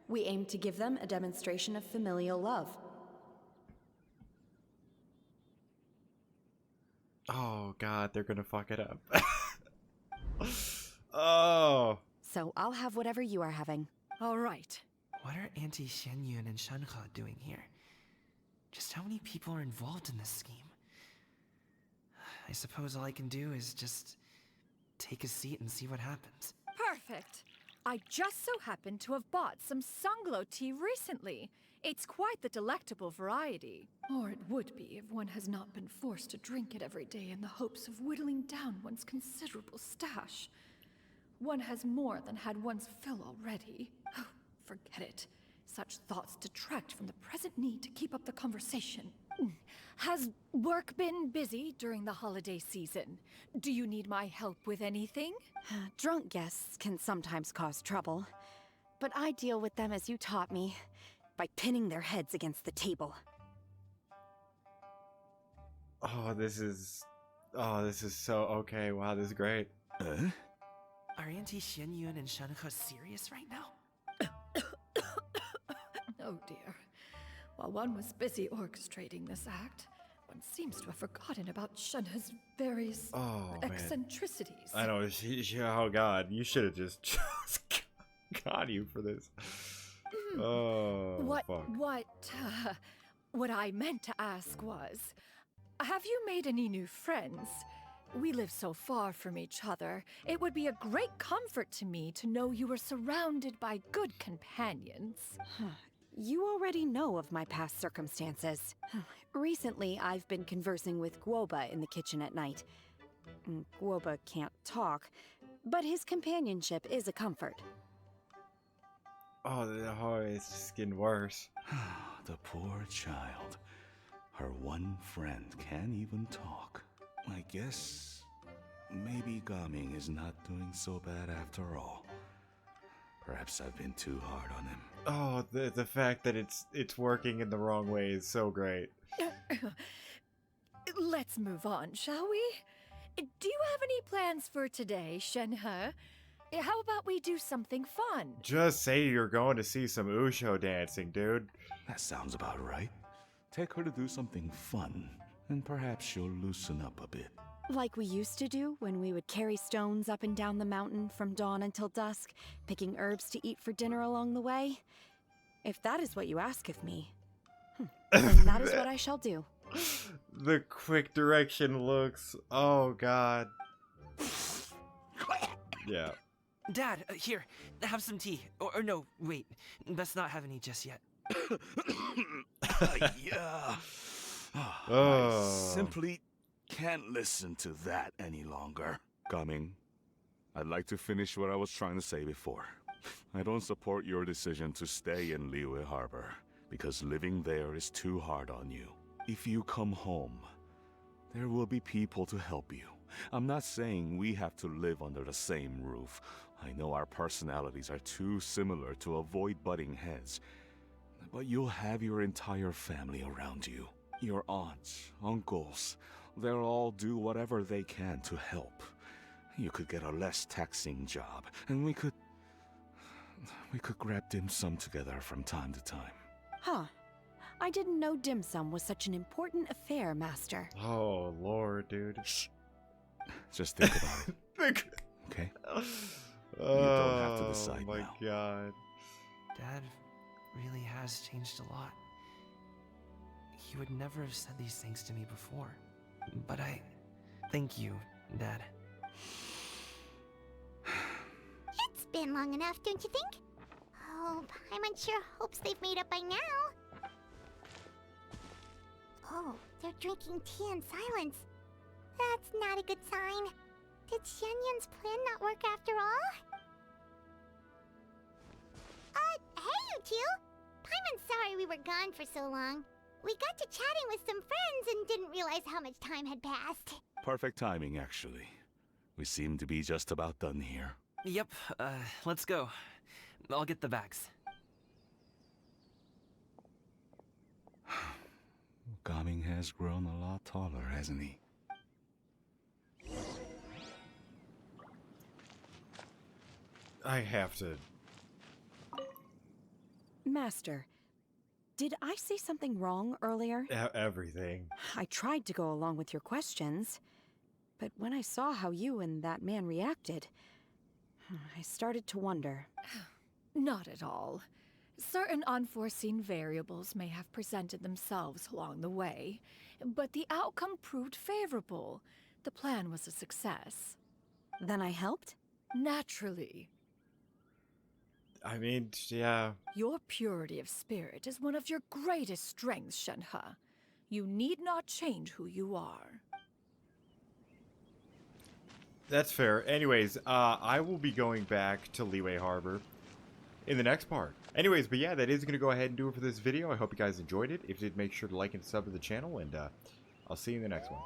We aim to give them a demonstration of familial love. Oh god, they're gonna fuck it up. Oh. So I'll have whatever you are having. All right. What are Auntie Xianyun and Shanhe doing here? Just how many people are involved in this scheme? I suppose all I can do is just take a seat and see what happens. Perfect. I just so happen to have bought some Sunglow tea recently. It's quite the delectable variety. Or it would be if one has not been forced to drink it every day in the hopes of whittling down one's considerable stash. One has more than had one's fill already. Oh, forget it. Such thoughts detract from the present need to keep up the conversation. Has work been busy during the holiday season? Do you need my help with anything? Drunk guests can sometimes cause trouble, but I deal with them as you taught me, by pinning their heads against the table. Oh, this is so okay. Wow, this is great. Are Auntie Xianyun and Shanhe serious right now? Oh dear. While one was busy orchestrating this act, one seems to have forgotten about Shenhe's various eccentricities. I know. Oh God, you should have just got you for this. Oh, fuck. What I meant to ask was, have you made any new friends? We live so far from each other. It would be a great comfort to me to know you were surrounded by good companions. You already know of my past circumstances. Recently, I've been conversing with Guoba in the kitchen at night. Guoba can't talk, but his companionship is a comfort. Oh, it's just getting worse. The poor child. Her one friend can't even talk. I guess maybe Gaming is not doing so bad after all. Perhaps I've been too hard on him. Oh, the fact that it's working in the wrong way is so great. Let's move on, shall we? Do you have any plans for today, Shenhe? How about we do something fun? Just say you're going to see some Usho dancing, dude. That sounds about right. Take her to do something fun, and perhaps she'll loosen up a bit. Like we used to do when we would carry stones up and down the mountain from dawn until dusk, picking herbs to eat for dinner along the way. If that is what you ask of me, then that is what I shall do. The quick direction looks... Oh, God. Yeah. Dad, here, have some tea. Or no, wait, best not have any just yet. Yeah. I simply can't listen to that any longer. Coming. I'd like to finish what I was trying to say before. I don't support your decision to stay in Liyue Harbor, because living there is too hard on you. If you come home, there will be people to help you. I'm not saying we have to live under the same roof. I know our personalities are too similar to avoid butting heads. But you'll have your entire family around you. Your aunts, uncles, they'll all do whatever they can to help. You could get a less taxing job, and we could grab dim sum together from time to time. Huh. I didn't know dim sum was such an important affair, Master. Oh, Lord, dude. Shh. Just think about it. Okay? You don't have to decide now. Oh, my God. Dad really has changed a lot. He would never have said these things to me before. But thank you, Dad. It's been long enough, don't you think? Oh, Paimon sure hopes they've made up by now. Oh, they're drinking tea in silence. That's not a good sign. Did Xianyun's plan not work after all? Hey you two! Paimon's sorry we were gone for so long. We got to chatting with some friends and didn't realize how much time had passed. Perfect timing, actually. We seem to be just about done here. Yep, let's go. I'll get the bags. Gaming has grown a lot taller, hasn't he? I have to... Master, did I say something wrong earlier? Everything. I tried to go along with your questions, but when I saw how you and that man reacted, I started to wonder. Not at all. Certain unforeseen variables may have presented themselves along the way, but the outcome proved favorable. The plan was a success. Then I helped? Naturally. I mean, yeah. Your purity of spirit is one of your greatest strengths, Shenhe. You need not change who you are. That's fair. Anyways, I will be going back to Liyue Harbor in the next part. Anyways, but yeah, that is going to go ahead and do it for this video. I hope you guys enjoyed it. If you did, make sure to like and sub to the channel, and I'll see you in the next one.